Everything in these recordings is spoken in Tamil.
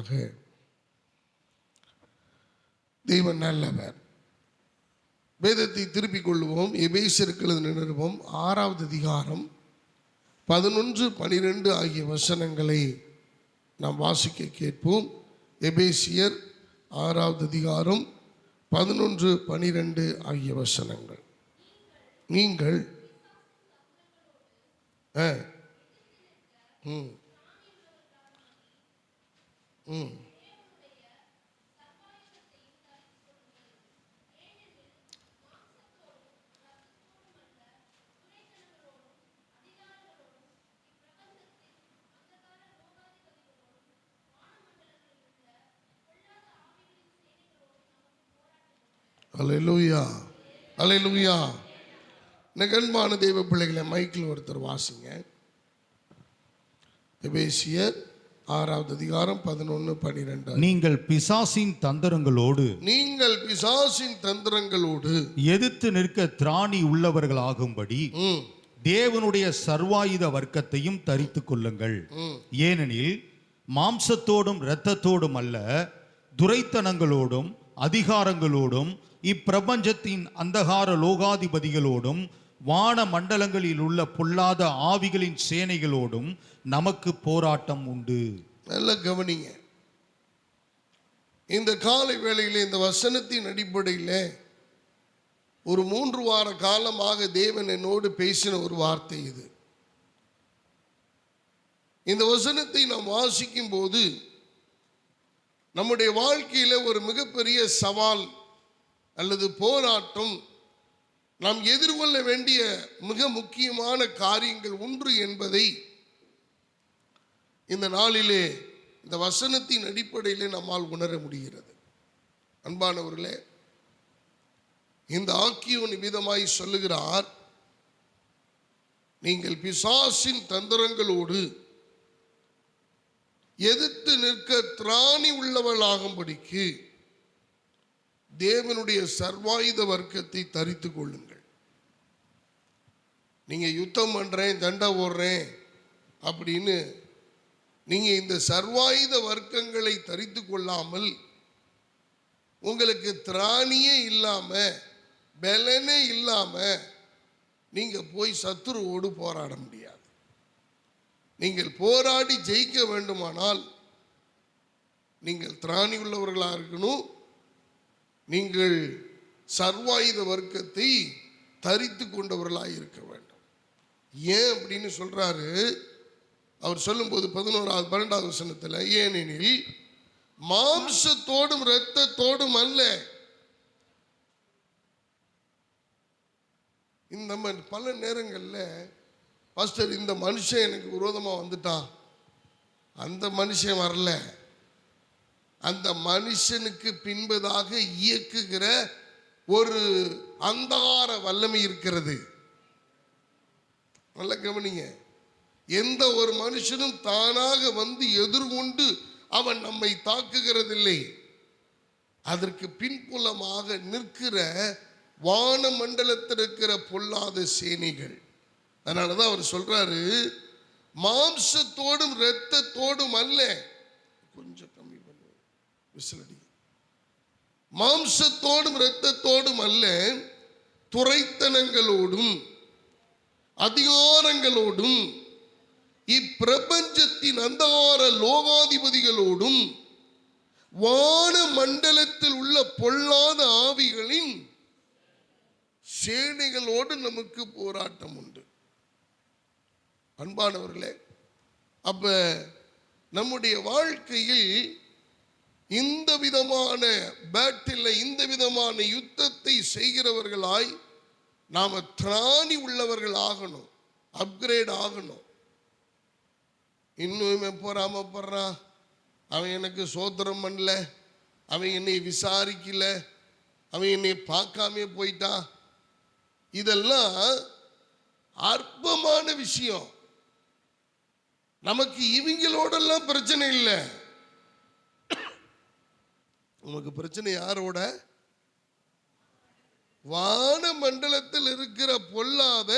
செய்வாராக. தேவன் நல்லவர். வேதத்தை திருப்பிக் கொள்வோம். எபேசியருக்கு எழுதின நிருபம் 6வது அதிகாரம் 11, 12 ஆகிய வசனங்களை நாம் வாசிக்க கேட்போம். எபேசியர் 6வது அதிகாரம் 11, 12 ஆகிய வசனங்கள். நீங்கள் அல்லேலூயா, அல்லேலூயா. நகன்பான தெய்வ பிள்ளைகளை மைக்கில் ஒருத்தர் வாசிங்க. எபேசியர் 6வது அதிகாரம் 11, 12. நீங்கள் பிசாசின் தந்திரங்களோடு எதிர்த்து நிற்க திராணி உள்ளவர்களாகும்படி தேவனுடைய சர்வாயுத வர்க்கத்தையும் தரித்துக் கொள்ளுங்கள். ஏனெனில் மாம்சத்தோடும் இரத்தத்தோடும் அல்ல, துரைத்தனங்களோடும் அதிகாரங்களோடும் இப்பிரபஞ்சத்தின் அந்தகார லோகாதிபதிகளோடும் வான மண்டலங்களில் உள்ள பொல்லாத ஆவிகளின் சேனைகளோடும் நமக்கு போராட்டம் உண்டு. நல்ல கவனிங்க. இந்த காலை வேளையில் இந்த வசனத்தின் அடிப்படையில் ஒரு 3 வார காலமாக தேவன் என்னோடு பேசின ஒரு வார்த்தை இது. இந்த வசனத்தை நாம் வாசிக்கும் போது நம்முடைய வாழ்க்கையில ஒரு மிகப்பெரிய சவால் அல்லது போராட்டம், நாம் எதிர்கொள்ள வேண்டிய மிக முக்கியமான காரியங்கள் ஒன்று என்பதை இந்த நாளிலே இந்த வசனத்தின் அடிப்படையிலே நம்மால் உணர முடிகிறது. அன்பானவர்களே, இந்த ஆக்கியோன் விதமாய் சொல்லுகிறார், நீங்கள் பிசாசின் தந்திரங்களோடு எதிர்த்து நிற்க திராணி உள்ளவளாகும்படிக்கு தேவனுடைய சர்வாயுத வர்க்கத்தை தரித்துக் கொள்ளுங்கள். நீங்க யுத்தம் பண்றேன், தண்டை ஓடுறேன் அப்படின்னு நீங்க இந்த சர்வாயுத வர்க்கங்களை தரித்து கொள்ளாமல் உங்களுக்கு திராணியே இல்லாம பலனே இல்லாம நீங்க போய் சத்துருவோடு போராட முடியாது. நீங்கள் போராடி ஜெயிக்க வேண்டுமானால் நீங்கள் திராணி உள்ளவர்களாக இருக்கணும். நீங்கள் சர்வாயுத வர்க்கத்தை தரித்து கொண்டவர்களாக இருக்க வேண்டும். ஏன் அப்படின்னு சொல்றாரு அவர் சொல்லும்போது 11வது 12வது வசனத்தில், ஏனெனில் மாம்சத்தோடும் இரத்தத்தோடும் அல்ல. இந்த பல நேரங்களில் பாஸ்டர் இந்த மனுஷன் எனக்கு விரோதமாக வந்துட்டான், அந்த மனுஷன் வரல, அந்த மனுஷனுக்கு பின்பதாக இயக்குகிற ஒரு அந்தகார வல்லமை இருக்கிறது. நல்ல கவனிங்க. எந்த ஒரு மனுஷனும் தானாக வந்து எதிர்கொண்டு அவன் நம்மை தாக்குகிறதில்லை. அதற்கு பின்புலமாக நிற்கிற வான மண்டலத்தில் இருக்கிற பொல்லாத சேனைகள். அதனாலதான் அவர் சொல்றாரு, மாம்சத்தோடும் இரத்தத்தோடும் அல்ல. கொஞ்சம் கம்மி பண்ணு விசிலடி. மாம்சத்தோடும் இரத்தத்தோடும் அல்ல, துரைத்தனங்களோடும் அதிகாரங்களோடும் இப்பிரபஞ்சத்தின் அந்தகார லோகாதிபதிகளோடும் வான மண்டலத்தில் உள்ள பொல்லாத ஆவிகளின் சேனைகளோடு நமக்கு போராட்டம் உண்டு. அன்பானவர்களே, அப்ப நம்முடைய வாழ்க்கையில் இந்த விதமான பேட்டில், இந்த விதமான யுத்தத்தை செய்கிறவர்களாய் நாம திராணி உள்ளவர்கள் ஆகணும், அப்கிரேட் ஆகணும். இன்னும் பொறாமப்படுறான், அவன் எனக்கு சோத்திரம் பண்ணல, அவன் என்னை விசாரிக்கல, அவன் என்னை பார்க்காம போயிட்டான், இதெல்லாம் அற்பமான விஷயம். நமக்கு இவங்களோடெல்லாம் பிரச்சனை இல்லை. நமக்கு பிரச்சனை யாரோட? வான மண்டலத்தில் இருக்கிற பொல்லாத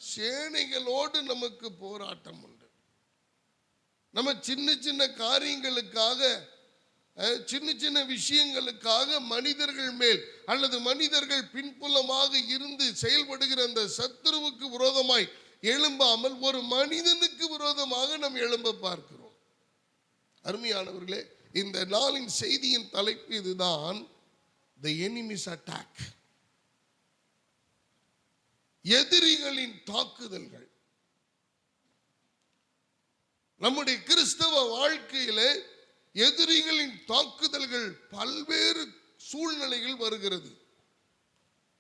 சேனைகளோடு நமக்கு போராட்டம் உண்டு. நம்ம சின்ன சின்ன காரியங்களுக்காக, சின்ன சின்ன விஷயங்களுக்காக மனிதர்கள் மேல் அல்லது மனிதர்கள் பின்புலமாக இருந்து செயல்படுகிற அந்த சத்துருவுக்கு விரோதமாய் எழும்பாமல் ஒரு மனிதனுக்கு விரோதமாக நாம் எழும்ப பார்க்கிறோம். அருமையானவர்களே, இந்த நாளின் செய்தியின் தலைப்பு இதுதான், the enemy's attack. எதிரிகளின் தாக்குதல்கள். நம்முடைய கிறிஸ்தவ வாழ்க்கையில எதிரிகளின் தாக்குதல்கள் பல்வேறு சூழ்நிலைகள் வருகிறது.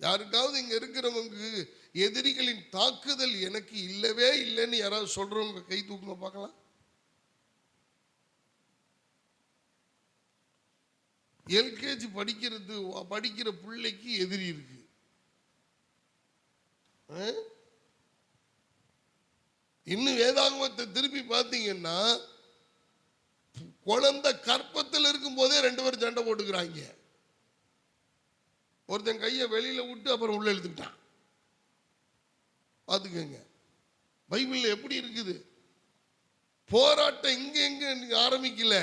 யாருக்காவது இங்க இருக்கிறவங்க எதிரிகளின் தாக்குதல் எனக்கு இல்லவே இல்லைன்னு யாராவது சொல்றவங்க கை தூக்குங்க பார்க்கலாம். எல்கேஜி படிக்கிற பிள்ளைக்கு எதிரி இருக்கு. இன்னும் வேதாகமத்தை திருப்பி பார்த்தீங்கன்னா, குழந்தை கற்பத்தில் இருக்கும் போதே 2 பேரும் சண்டை போட்டுக்கிறாங்க. ஒருத்தன் கையை வெளியில விட்டு அப்புறம் உள்ள எழுத்துக்கிட்டான். பார்த்துக்கங்க, பைபிள்ல எப்படி இருக்குது போராட்டம். இங்க எங்க ஆரம்பிக்கல,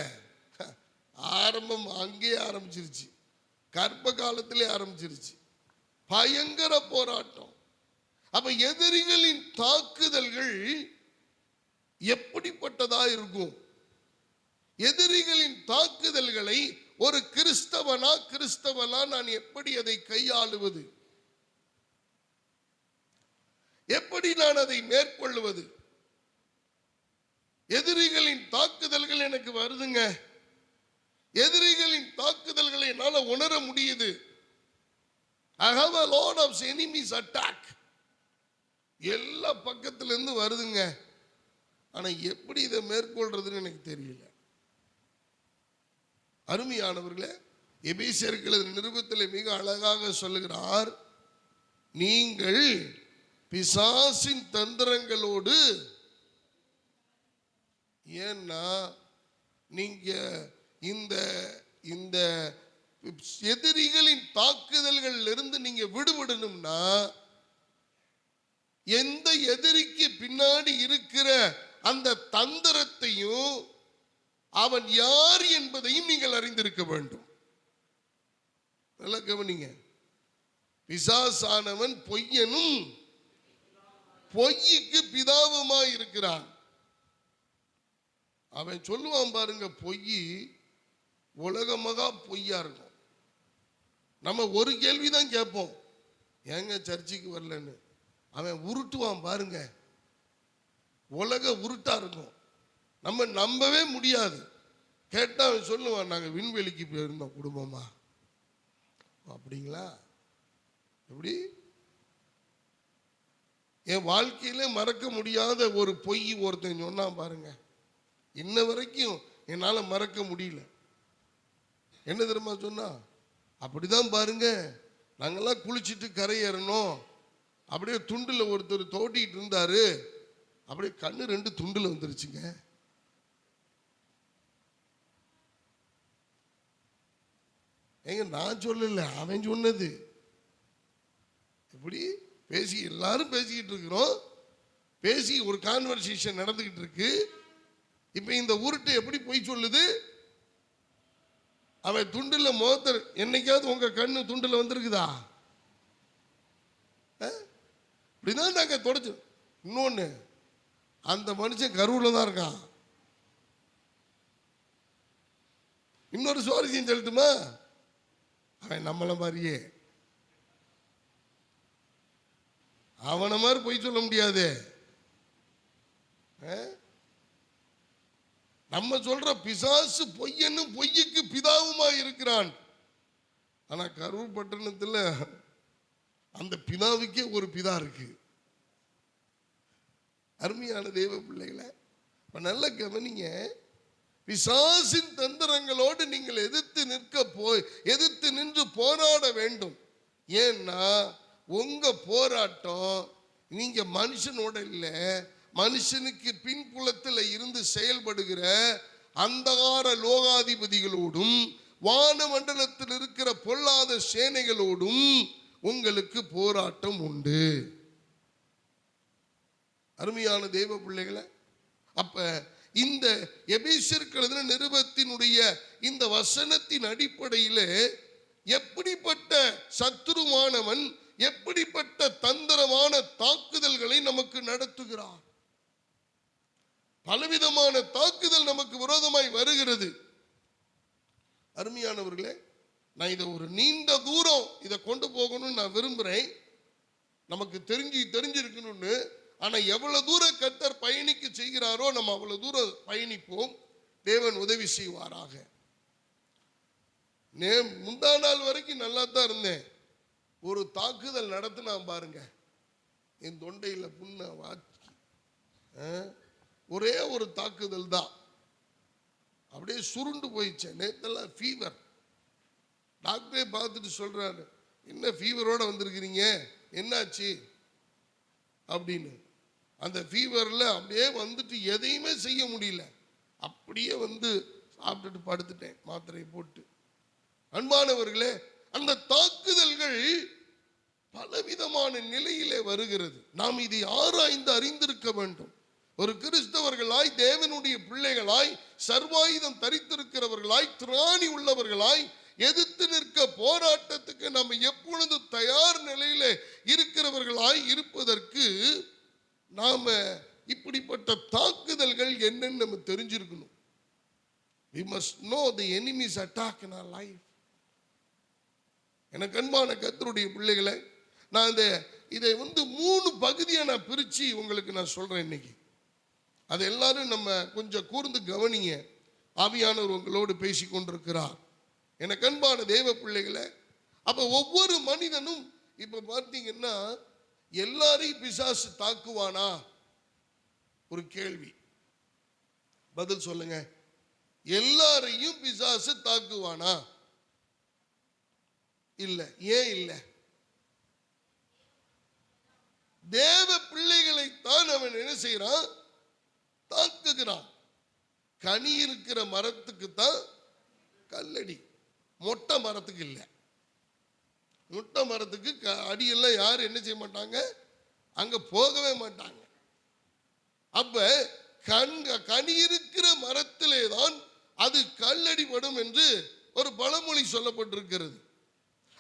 ஆரம்பம் அங்கேயே ஆரம்பிச்சிருச்சு. கர்ப்ப காலத்திலே ஆரம்பிச்சிருச்சு பயங்கர போராட்டம். அப்ப எதிரிகளின் தாக்குதல்கள் எப்படிப்பட்டதா இருக்கும்? எதிரிகளின் தாக்குதல்களை ஒரு கிறிஸ்தவனா நான் எப்படி அதை கையாளுவது, எப்படி நான் அதை மேற்கொள்வது? எதிரிகளின் தாக்குதல்கள் எனக்கு வருதுங்க, எதிரிகளின் தாக்குதல்களை என்னால உணர முடியுது. I have a lot of enemies attack. எல்லா பக்கத்துல இருந்து வருதுங்க. ஆனா எப்படி இதை மேற்கொள்றதுன்னு எனக்கு தெரியல. அருமையானவர்களே, எபேசியர்கள் நிருபத்தில் மிக அழகாக சொல்லுகிறார், நீங்கள் பிசாசின் தந்திரங்களோடு, ஏன்னா நீங்க இந்த இந்த எதிரிகளின் தாக்குதல்கள் இருந்து நீங்க விடுபடணும்னா, எந்த எதிரிக்கு பின்னாடி இருக்கிற அந்த தந்திரத்தையும் அவன் யார் என்பதையும் நீங்கள் அறிந்திருக்க வேண்டும். நல்லா கவனிங்க, பிசாசானவன் பொய்யனும் பொய்யுக்கு பிதாவுமாய் இருக்கிறான். அவன் சொல்லுவான் பாருங்க, பொய் உலகமகா பொய்யா இருக்கும். நம்ம ஒரு கேள்விதான் கேட்போம், ஏங்க சர்ச்சுக்கு வரலன்னு. அவன் உருட்டுவான் பாருங்க, உலக உருட்டா இருக்கும், நம்ம நம்பவே முடியாது. கேட்டா அவன் சொல்லுவான், நாங்க விண்வெளிக்கு போயிருந்தோம் குடும்பமா. அப்படிங்களா? எப்படி? என் வாழ்க்கையில மறக்க முடியாத ஒரு பொய் ஒருத்தன் சொன்னான் பாருங்க, இன்ன வரைக்கும் என்னால மறக்க முடியல. என்ன தெரியுமா சொன்னா? அப்படிதான் பாருங்க, நாங்கெல்லாம் குளிச்சுட்டு கரையேறணும், அப்படியே துண்டுல ஒருத்தர் தோட்டிட்டு இருந்தாரு, அப்படியே கண்ணு 2 துண்டுல வந்துருச்சுங்க. ஏங்க நான் சொல்லல, அவன் சொன்னது. எப்படி பேசி எல்லாரும் பேசிக்கிட்டு இருக்கிறோம், பேசி ஒரு கான்வர்சேஷன் நடந்துகிட்டு இருக்கு. இப்ப இந்த உருட்டு எப்படி போய் சொல்லுது? அவன் துண்டுல மோத்தர். என்னைக்காவது உங்க கண்ணு துண்டுல வந்திருக்குதா? இப்படிதான் நாங்க தொடச்சு. இன்னொன்னு, அந்த மனுஷன் கருவுல தான் இருக்கான். இன்னொரு சுவாரஸ்யம் சொல்லட்டுமா? அவன் நம்மள மாதிரியே, அவனை மாதிரி பொய் சொல்ல முடியாது. நம்ம சொல்ற பிசாசு பொய்யனும் பொய்யுக்கு பிதாவுமா இருக்கிறான். ஆனா கரூர் பட்டணத்துல அந்த பிதாவுக்கே ஒரு பிதா இருக்கு. அருமையான தேவ பிள்ளைகளை, நல்ல கவனிங்க. பிசாசின் தந்திரங்களோடு நீங்கள் எதிர்த்து நின்று போராட வேண்டும். ஏன்னா உங்க போராட்டம் நீங்க மனுஷனோட இல்லை, மனுஷனுக்கு பின்புலத்தில் இருந்து செயல்படுகிற அந்தகார லோகாதிபதிகளோடும் வான மண்டலத்தில் இருக்கிற பொல்லாத சேனைகளோடும் உங்களுக்கு போராட்டம் உண்டு. அருமையான தேவ பிள்ளைகளை, அப்ப இந்த எபேசியருக்கு எழுதின நிருபத்தினுடைய இந்த வசனத்தின் அடிப்படையிலே எப்படிப்பட்ட சத்துருவானவன் எப்படிப்பட்ட தந்திரமான தாக்குதல்களை நமக்கு நடத்துகிறார். பலவிதமான தாக்குதல் நமக்கு விரோதமாய் வருகிறது. அருமையானவர்களே, நான் இதை ஒரு நீண்ட தூரம் இதை கொண்டு போகணும்னு நான் விரும்புகிறேன். நமக்கு தெரிஞ்சிருக்கணும்னு. ஆனால் எவ்வளவு தூரம் கர்த்தர் பயணிக்க செய்கிறாரோ நம்ம அவ்வளவு தூரம் பயணிப்போம். தேவன் உதவி செய்வாராக. முந்தா நாள் வரைக்கும் நல்லா தான் இருந்தேன். ஒரு தாக்குதல் நடத்தினா பாருங்க, என் தொண்டையில் புண்ண வாக்கி ஒரே ஒரு தாக்குதல் தான் அப்படியே சுருண்டு போயிடுச்சேன். நேத்தெல்லாம் ஃபீவர். டாக்டரே பார்த்துட்டு சொல்றாரு, என்ன ஃபீவரோட வந்திருக்கிறீங்க, என்னாச்சு அப்படின்னு. அந்த ஃபீவரில் அப்படியே வந்துட்டு எதையுமே செய்ய முடியல. அப்படியே வந்து சாப்பிட்டுட்டு படுத்துட்டேன் மாத்திரையை போட்டு. அன்பானவர்களே, அந்த தாக்குதல்கள் பலவிதமான நிலையிலே வருகிறது. நாம் இதை ஆராய்ந்து அறிந்திருக்க வேண்டும். ஒரு கிறிஸ்தவர்களாய், தேவனுடைய பிள்ளைகளாய், சர்வாயுதம் தரித்திருக்கிறவர்களாய், திராணி உள்ளவர்களாய், எதிர்த்து நிற்க போராட்டத்துக்கு நம்ம எப்பொழுது தயார் நிலையில இருக்கிறவர்களாய் இருப்பதற்கு நாம இப்படிப்பட்ட தாக்குதல்கள் என்னன்னு நம்ம தெரிஞ்சிருக்கணும். We must know the enemy's attack in our life. எனக்கு அன்பான கர்த்தருடைய பிள்ளைகளை, நான் இதை 3 பகுதியா நான் பிரிச்சு உங்களுக்கு நான் சொல்றேன் இன்னைக்கு. அது எல்லாரும் நம்ம கொஞ்சம் கூர்ந்து கவனிங்க. ஆவியானவர் உங்களோடு பேசி கொண்டிருக்கிறார். எனக்கு அன்பான தேவ பிள்ளைகளை, அப்ப ஒவ்வொரு மனிதனும் இப்ப பார்த்தீங்கன்னா எல்லாரையும் பிசாசு தாக்குவானா? ஒரு கேள்வி, பதில் சொல்லுங்க. எல்லாரையும் பிசாசு தாக்குவானா? இல்ல. ஏன் இல்ல? தேவ பிள்ளைகளைத்தான் அவன் என்ன செய்யறான்? தாக்குகிறான். கனி இருக்கிற மரத்துக்கு தான் கல்லடி, மொட்டை மரத்துக்கு இல்லை. மொட்டை மரத்துக்கு அடியெல்லாம் யாரும் என்ன செய்ய மாட்டாங்க, அங்க போகவே மாட்டாங்க. அப்ப கனி இருக்கிற மரத்திலே தான் அது கல்லடிபடும் என்று ஒரு பழமொழி சொல்லப்பட்டிருக்கிறது.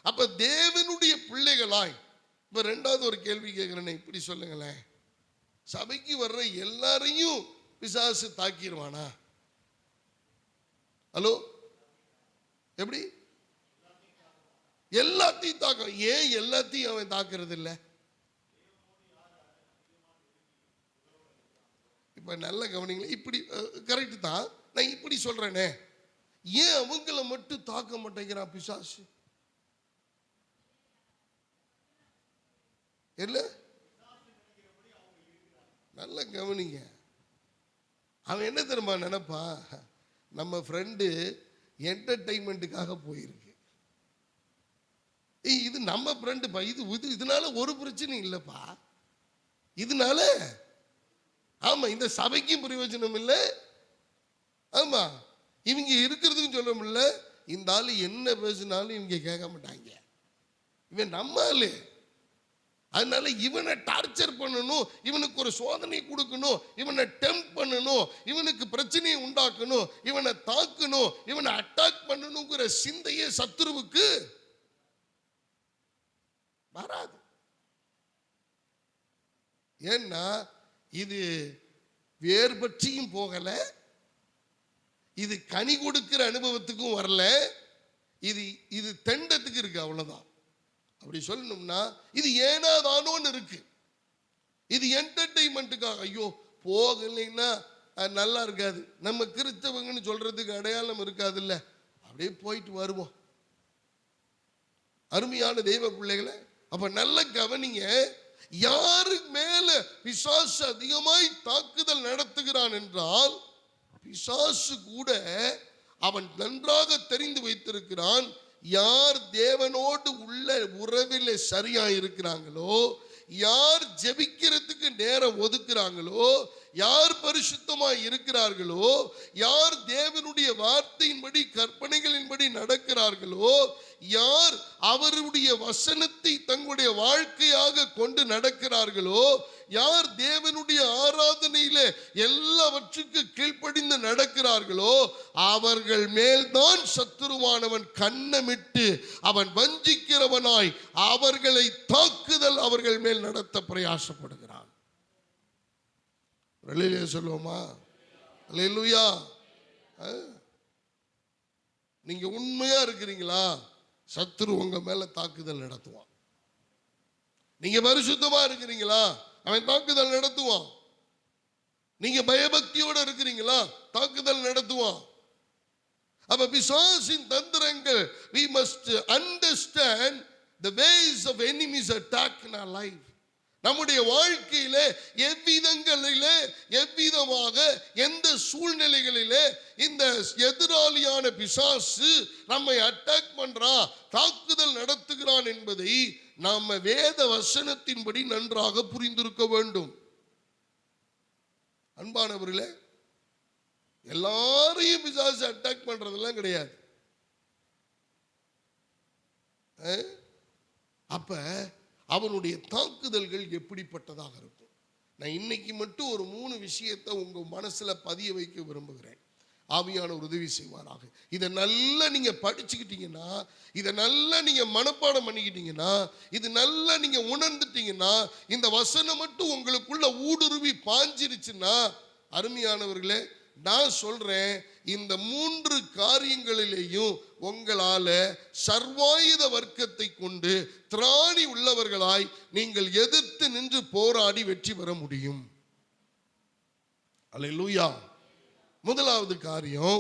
அப்ப தேவனுடைய பிள்ளைகளாய், இப்ப 2வது ஒரு கேள்வி கேட்கிறேன், இப்படி சொல்லுங்களேன், சபைக்கு வர்ற எல்லாரையும் பிசாசு தாக்கிடுவானா? ஹலோ, எப்படி? எல்லாத்தையும் தாக்க. ஏன் எல்லாத்தையும் அவன் தாக்குறது இல்லை? இப்ப நல்ல கவனிங்களா, இப்படி கரெக்ட் தான். நான் இப்படி சொல்றேனே, ஏன் அவங்கள மட்டும் தாக்க மாட்டேங்கிறான் பிசாசு? இல்ல, நல்ல கவனிங்க. அவன் என்ன தெரியுமா நினைப்பா, நம்ம ஃப்ரெண்டு என்டர்டைன்மெண்ட்டுக்காக போயிருக்கு, இது நம்ம ஃப்ரெண்டுப்பா, இதனால ஒரு பிரச்சனையும் இல்லைப்பா, இதனால ஆமா இந்த சபைக்கும் பிரயோஜனம் இல்லை, ஆமா இவங்க இருக்கிறதுக்கும் சொல்ல முடியல, இந்த ஆளு என்ன பேசினாலும் இவங்க கேட்க மாட்டாங்க, இவன் நம்ம ஆளு, அதனால இவனை டார்ச்சர் பண்ணணும், இவனுக்கு ஒரு சோதனை கொடுக்கணும், இவனை டெம்ப் பண்ணணும், இவனுக்கு பிரச்சனையை உண்டாக்கணும், இவனை தாக்கணும், இவனை அட்டாக் பண்ணணுங்கிற சிந்தையே சத்துருவுக்கு வராது. ஏன்னா இது வேர் பற்றியும் போகல, இது கனி கொடுக்கிற அனுபவத்துக்கும் வரல, இது தெண்டத்துக்கு இருக்கு, அவ்வளவுதான். அப்படி சொல்லணும்னா இது ஏனாதானோன்னு இருக்கு, இது என்டர்டைன்மெண்ட்டுக்காக. ஐயோ போகலைன்னா நல்லா இருக்காது, நம்ம கிறிஸ்தவங்கன்னு சொல்றதுக்கு அடையாளம் இருக்காது இல்ல, அப்படியே போயிட்டு வருவோம். அருமையான தெய்வ பிள்ளைகளை, அப்ப நல்ல கவனிங்க, யாரு மேல பிசாசு அதிகமாய் தாக்குதல் நடத்துகிறான் என்றால், பிசாசு கூட அவன் நன்றாக தெரிந்து வைத்திருக்கிறான், யார் தேவனோடு உள்ள உறவில் சரியா இருக்கிறாங்களோ, யார் ஜெபிக்கிறதுக்கு நேரம் ஒதுக்குறாங்களோ, யார் பரிசுத்தமாய் இருக்கிறார்களோ, யார் தேவனுடைய வார்த்தையின்படி கற்பனைகளின்படி நடக்கிறார்களோ, யார் அவருடைய வசனத்தை தங்களுடைய வாழ்க்கையாக கொண்டு நடக்கிறார்களோ, யார் தேவனுடைய ஆராதனையில எல்லாவற்றுக்கு கீழ்ப்படிந்து நடக்கிறார்களோ, அவர்கள் மேல்தான் சத்துருவானவன் கண்ணமிட்டு அவன் வஞ்சிக்கிறவனாய் அவர்களை தாக்குதல் அவர்கள் மேல் நடத்த பிரயாசப்படுகிறான். சொல்லுவோமா? அல்லேலூயா. நீங்க உண்மையா இருக்கிறீங்களா, சத்துரு உங்க மேல தாக்குதல் நடத்துவான். நீங்க பரிசுத்தமா இருக்கிறீங்களா, அவன் தாக்குதல் நடத்துவான். நீங்க பயபக்தியோட இருக்கிறீங்களா, தாக்குதல் நடத்துவான். அப்ப பிசாசின் தந்திரங்கள், we must understand the ways of enemies attack in our life. நம்முடைய வாழ்க்கையிலே எவ்விதங்களிலே, எவ்விதமாக, எந்த சூழ்நிலைகளிலே இந்த எதிராளியான பிசாசு நம்மை அட்டாக் பண்றான், தாக்குதல் நடத்துகிறான் என்பதை நாம் வேத வசனத்தின்படி நன்றாக புரிந்திருக்க வேண்டும். அன்பானவர்களே, எல்லாரையும் பிசாசு அட்டாக் பண்றதெல்லாம் கிடையாது. அப்ப அவனுடைய தாக்குதல்கள் எப்படிப்பட்டதாக இருக்கும்? நான் இன்னைக்கு மட்டும் ஒரு 3 விஷயத்தை உங்க மனசுல பதிய வைக்க விரும்புகிறேன். ஆவியானவர் உதவி செய்வாராக. இதை நல்லா நீங்க படிச்சுக்கிட்டீங்கன்னா, இதை நல்லா நீங்க மனப்பாடம் பண்ணிக்கிட்டீங்கன்னா, இது நல்லா நீங்க உணர்ந்துட்டீங்கன்னா, இந்த வசனம் மட்டும் உங்களுக்குள்ள ஊடுருவி பாஞ்சிருச்சுன்னா, அருமையானவர்களே, நான் சொல்றேன், இந்த 3 காரியங்களிலேயும் உங்களால சர்வாயுத வர்க்கத்தை கொண்டு திராணி உள்ளவர்களாய் நீங்கள் எதிர்த்து நின்று போராடி வெற்றி பெற முடியும். அல்லேலூயா. முதலாவது காரியம்,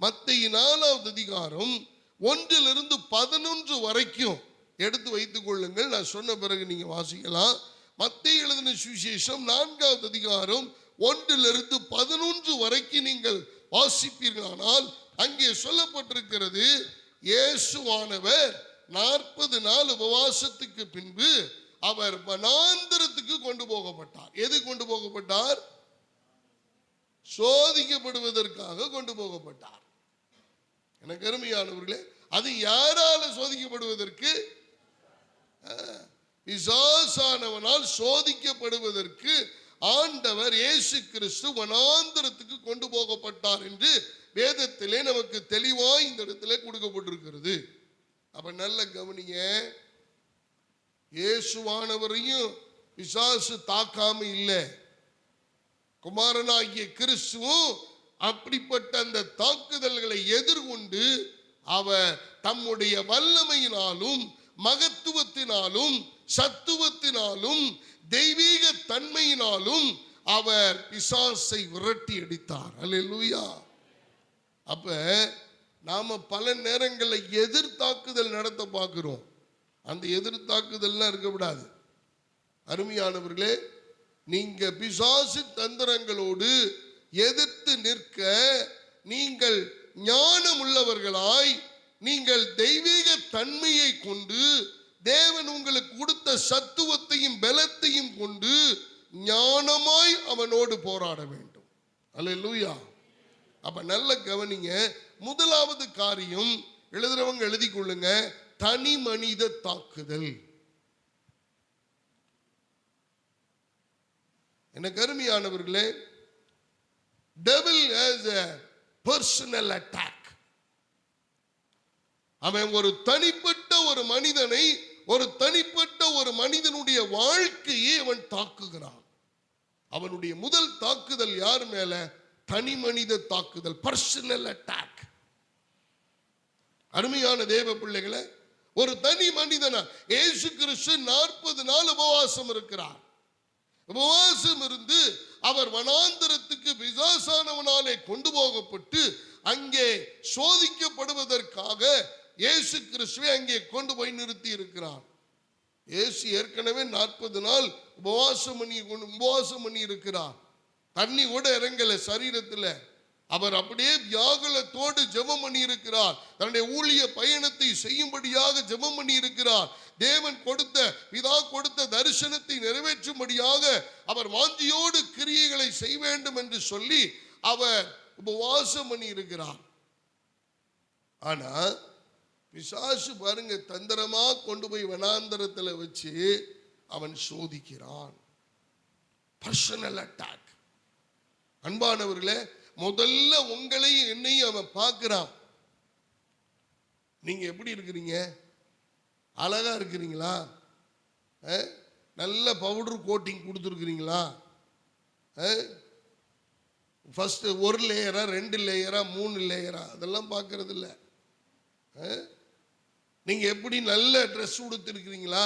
மத்தேயு 4வது அதிகாரம் 1-11 வரைக்கும் எடுத்து வைத்துக் கொள்ளுங்கள். நான் சொன்ன பிறகு நீங்க வாசிக்கலாம். மத்தேயு எழுதின சுவிசேஷம் 4வது அதிகாரம் 1-11 வரைக்கும் நீங்கள் வாசிப்பீர்களானால், அங்கே சொல்லப்பட்டிருக்கிறது, இயேசுவானவர் 40 நாள் உபவாசத்துக்கு பின்பு அவர் வனாந்தரத்துக்கு கொண்டு போகப்பட்டார். எது கொண்டு போகப்பட்டார்? சோதிக்கப்படுவதற்காக கொண்டு போகப்பட்டார். எனக்கு அருமையானவர்களே, அது யாரால சோதிக்கப்படுவதற்கு? பிசாசானவனால் சோதிக்கப்படுவதற்கு ஆண்டவர் இயேசு கிறிஸ்து வனாந்தரத்துக்கு கொண்டு போகப்பட்டார் என்று வேதத்திலே நமக்கு தெளிவாய் இந்த இடத்துல கொடுக்கப்பட்டிருக்கிறது. அப்ப நல்ல கவனிங்க, இயேசுவானவரையும் பிசாசு தாக்காம இல்லை, குமாரனாகிய கிறிஸ்துவும் அப்படிப்பட்ட அந்த தாக்குதல்களை எதிர்கொண்டு அவர் தம்முடைய வல்லமையினாலும் மகத்துவத்தினாலும் சத்துவத்தினாலும் தெய்வீக தன்மையினாலும் அவர் பிசாசை விரட்டி அடித்தார். அல்லேலூயா. அப்ப நாம பல நேரங்களில் எதிர்த்தாக்குதல் நடத்த பார்க்கிறோம். அந்த எதிர்த்தாக்குதல்லாம் இருக்கக்கூடாது. அருமையானவர்களே, நீங்க பிசாசு தந்திரங்களோடு எதிர்த்து நிற்க நீங்கள் ஞானம் உள்ளவர்களாய், நீங்கள் தெய்வீக தன்மையை கொண்டு தேவன் உங்களுக்கு கொடுத்த சத்துவத்தையும் பலத்தையும் கொண்டு ஞானமாய் அவனோடு போராட வேண்டும். அல்லேலூயா. அப்ப நல்ல கவனிங்க, முதலாவது காரியம் எழுதுறவங்க எழுதி கொள்ளுங்க, தனி மனித தாக்குதல். எனக்கு அருமையானவர்களே, devil has a personal attack. அவன் ஒரு தனிப்பட்ட ஒரு மனிதனை, ஒரு தனிப்பட்ட ஒரு மனிதனுடைய வாழ்க்கையை அவன் தாக்குகிறான். அவனுடைய முதல் தாக்குதல் யார் மேல? தனி மனித தாக்குதல், பர்சனல் அட்டாக். அருமையான தேவ பிள்ளைகளை, ஒரு தனி மனிதனா இயேசு கிறிஸ்து 40 நாள் உபவாசம் இருக்கிறார். உபவாசம் இருந்து அவர் வனாந்தரத்துக்கு பிசாசானவனாலே கொண்டு போகப்பட்டு அங்கே சோதிக்கப்படுவதற்காக இயேசு கிறிஸ்துவை அங்கே கொண்டு போய் நிறுத்தி இருக்கிறார். இயேசு ஏற்கனவே 40 நாள் உபவாசம் பண்ணி இருக்கிறார். தண்ணி கூட இறங்கல சரீரத்தில். அவர் அப்படியே வியாகுலத்தோடு ஜெபம் பண்ணி இருக்கிறார். தன்னுடைய ஊழிய பயணத்தை செய்யும்படியாக ஜெபம் பண்ணி இருக்கிறார். தேவன் கொடுத்த, பிதா கொடுத்த தரிசனத்தை நிறைவேற்றும்படியாக அவர் வாஞ்சியோடு கிரியைகளை செய்ய வேண்டும் என்று சொல்லி அவர் உபவாசம் பண்ணி இருக்கிறார். ஆனா பிசாசு பாருங்க தந்திரமா கொண்டு போய் வனாந்தரத்துல வச்சு அவன் சோதிக்கிறான். Personal attack. அன்பானவர்களே, முதல்ல உங்களையும் என்னையும் அவன் பார்க்கிறான். நீங்க எப்படி இருக்கிறீங்க? அழகா இருக்கிறீங்களா? நல்ல பவுடர் கோட்டிங் கொடுத்துருக்கிறீங்களா? ஃபர்ஸ்ட் 1 லேயரா 2 லேயரா 3 லேயரா அதெல்லாம் பார்க்கறது இல்லை. நீங்க எப்படி நல்ல ட்ரெஸ் உடுத்திருக்கிறீங்களா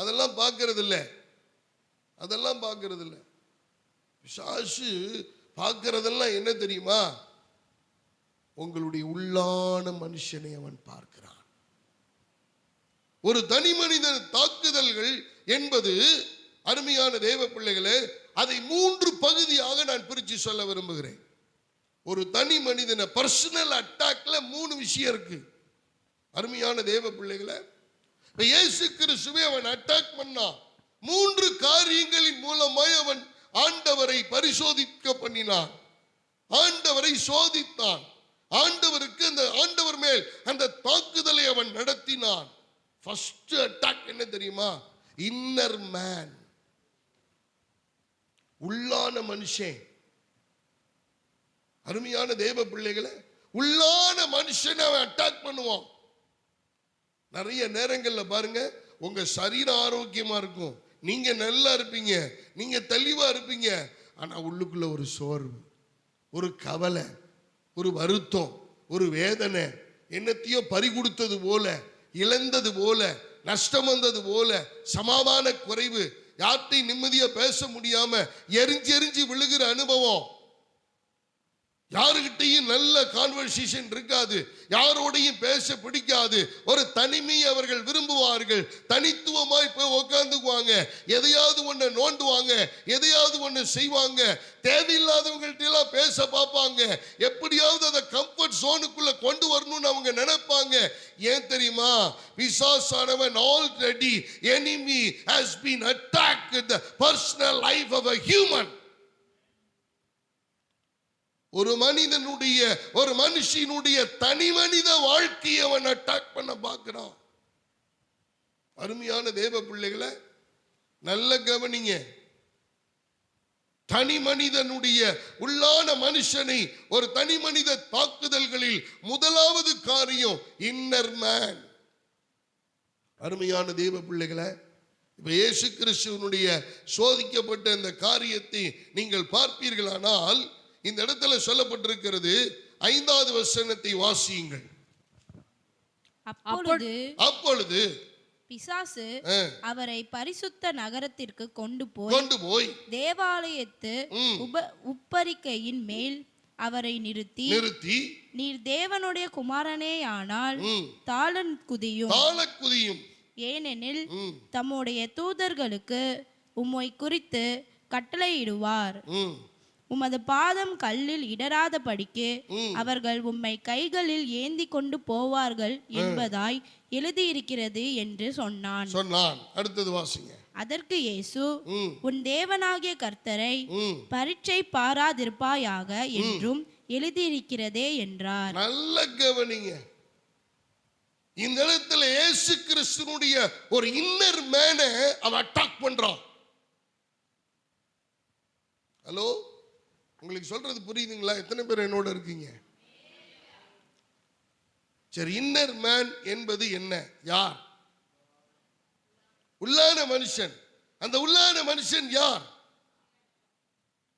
அதெல்லாம் பார்க்கறது இல்லை. அதெல்லாம் பார்க்கறது இல்லை. பிசாசு பார்க்கறதெல்லாம் என்ன தெரியுமா? உங்களுடைய உள்ளான மனுஷனை அவன் பார்க்கிறான். ஒரு தனி மனிதன் தாக்குதல்கள் என்பது அருமையான தேவ பிள்ளைகளே, அதை 3 பகுதியாக நான் பிரிச்சு சொல்ல விரும்புகிறேன். ஒரு தனி மனிதனை பர்சனல் அட்டாக்ல 3 விஷயம் இருக்கு. அருமையான தேவ பிள்ளைகளே, இயேசு கிறிஸ்துவை அவன் அட்டாக் பண்ணான். 3 காரியங்களின் மூலமாய் அவன் ஆண்டவரை பரிசோதிக்க பண்ணினான். ஆண்டவரை சோதித்தான். ஆண்டவருக்கு அந்த ஆண்டவர் மேல் அந்த தாக்குதலை அவன் நடத்தினான். ஃபர்ஸ்ட் அட்டாக் என்ன தெரியுமா? இன்னர் மேன், உள்ளான மனுஷன். அருமையான தேவ பிள்ளைகளை, உள்ளான மனுஷனை அவன் அட்டாக் பண்ணுவான். நிறைய நேரங்கள்ல பாருங்க, உங்க சரீரம் ஆரோக்கியமா இருக்கும், நீங்க நல்லா இருப்பீங்க, நீங்க தெளிவா இருப்பீங்க. ஆனா உள்ளுக்குள்ள ஒரு சோர்வு, ஒரு கவலை, ஒரு வருத்தம், ஒரு வேதனை, என்னத்தையோ பறி கொடுத்தது போல, இழந்தது போல, நஷ்டம் வந்தது போல, சமாதான குறைவு, யார்கிட்டையும் நிம்மதியா பேச முடியாம எரிஞ்சு எரிஞ்சு விழுகிற அனுபவம். யாருகிட்டையும் நல்ல கான்வர்சேஷன் இருக்காது, யாரோடையும் பேச பிடிக்காது, ஒரு தனிமையை அவர்கள் விரும்புவார்கள். தனித்துவமாய் போய் உட்காந்துக்குவாங்க, எதையாவது ஒண்ணு நோண்டுவாங்க, எதையாவது ஒண்ணு செய்வாங்க, தேவையில்லாதவங்கள்ட்ட எல்லாம் பேச பார்ப்பாங்க, எப்படியாவது அதை கம்ஃபர்ட் ஜோனுக்குள்ள கொண்டு வரணும்னு அவங்க நினைப்பாங்க. ஏன் தெரியுமா? பிசாசானவன் already enemy has been attacked the personal life of a human. ஒரு மனிதனுடைய, ஒரு மனுஷனுடைய தனி மனித வாழ்க்கையை அவன் அட்டாக் பண்ண பார்க்கிறான். அருமையான தேவ பிள்ளைகளை, நல்ல கவனிங்க. தனி மனிதனுடைய உள்ளான மனுஷனை ஒரு தனி மனித தாக்குதல்களில் முதலாவது காரியம் இன்னர் மேன். அருமையான தேவ பிள்ளைகளை, இப்ப இயேசு கிறிஸ்துவனுடைய சோதிக்கப்பட்ட இந்த காரியத்தை நீங்கள் பார்ப்பீர்களானால், இந்த இடத்துல சொல்லப்பட்டிருக்கிறது, 5வது வசனத்தை வாசியுங்கள். அப்பொழுது பிசாசு அவரை பரிசுத்த நகரத்திற்கு கொண்டு போய் தேவாலயத்து உப்பரிக்கையின் மேல் அவரை நிறுத்தி, நீர் தேவனுடைய குமாரனே ஆனால் தாளன் குதியும், ஏனெனில் தம்முடைய தூதர்களுக்கு உம்மை குறித்து கட்டளையிடுவார், உமது பாதம் கல்லில் இடராதபடிக்கு அவர்கள் உம்மை கைகளில் ஏந்தி கொண்டு போவார்கள் என்பதாய் எழுதியிருக்கிறது என்று சொன்னான். அடுத்தது வாசிங்க. அதற்கு இயேசு, உன் தேவனாகிய கர்த்தரை பரீட்சை பாராதிருப்பாயாக என்றும் எழுதியிருக்கிறதே என்றார். நல்ல கவனிங்க. இந்த இடத்துல இயேசு கிறிஸ்துனுடைய ஒரு இன்னர் மேனை அவன் அட்டாக் பண்றான். ஹலோ, உங்களுக்கு சொல்றது புரியுதுங்களா? எத்தனை பேர் என்னோட இருக்கீங்க? சரி, இன்னர் மேன் என்பது என்ன? யார்? உள்ளான மனுஷன். அந்த உள்ளான மனுஷன் யார்?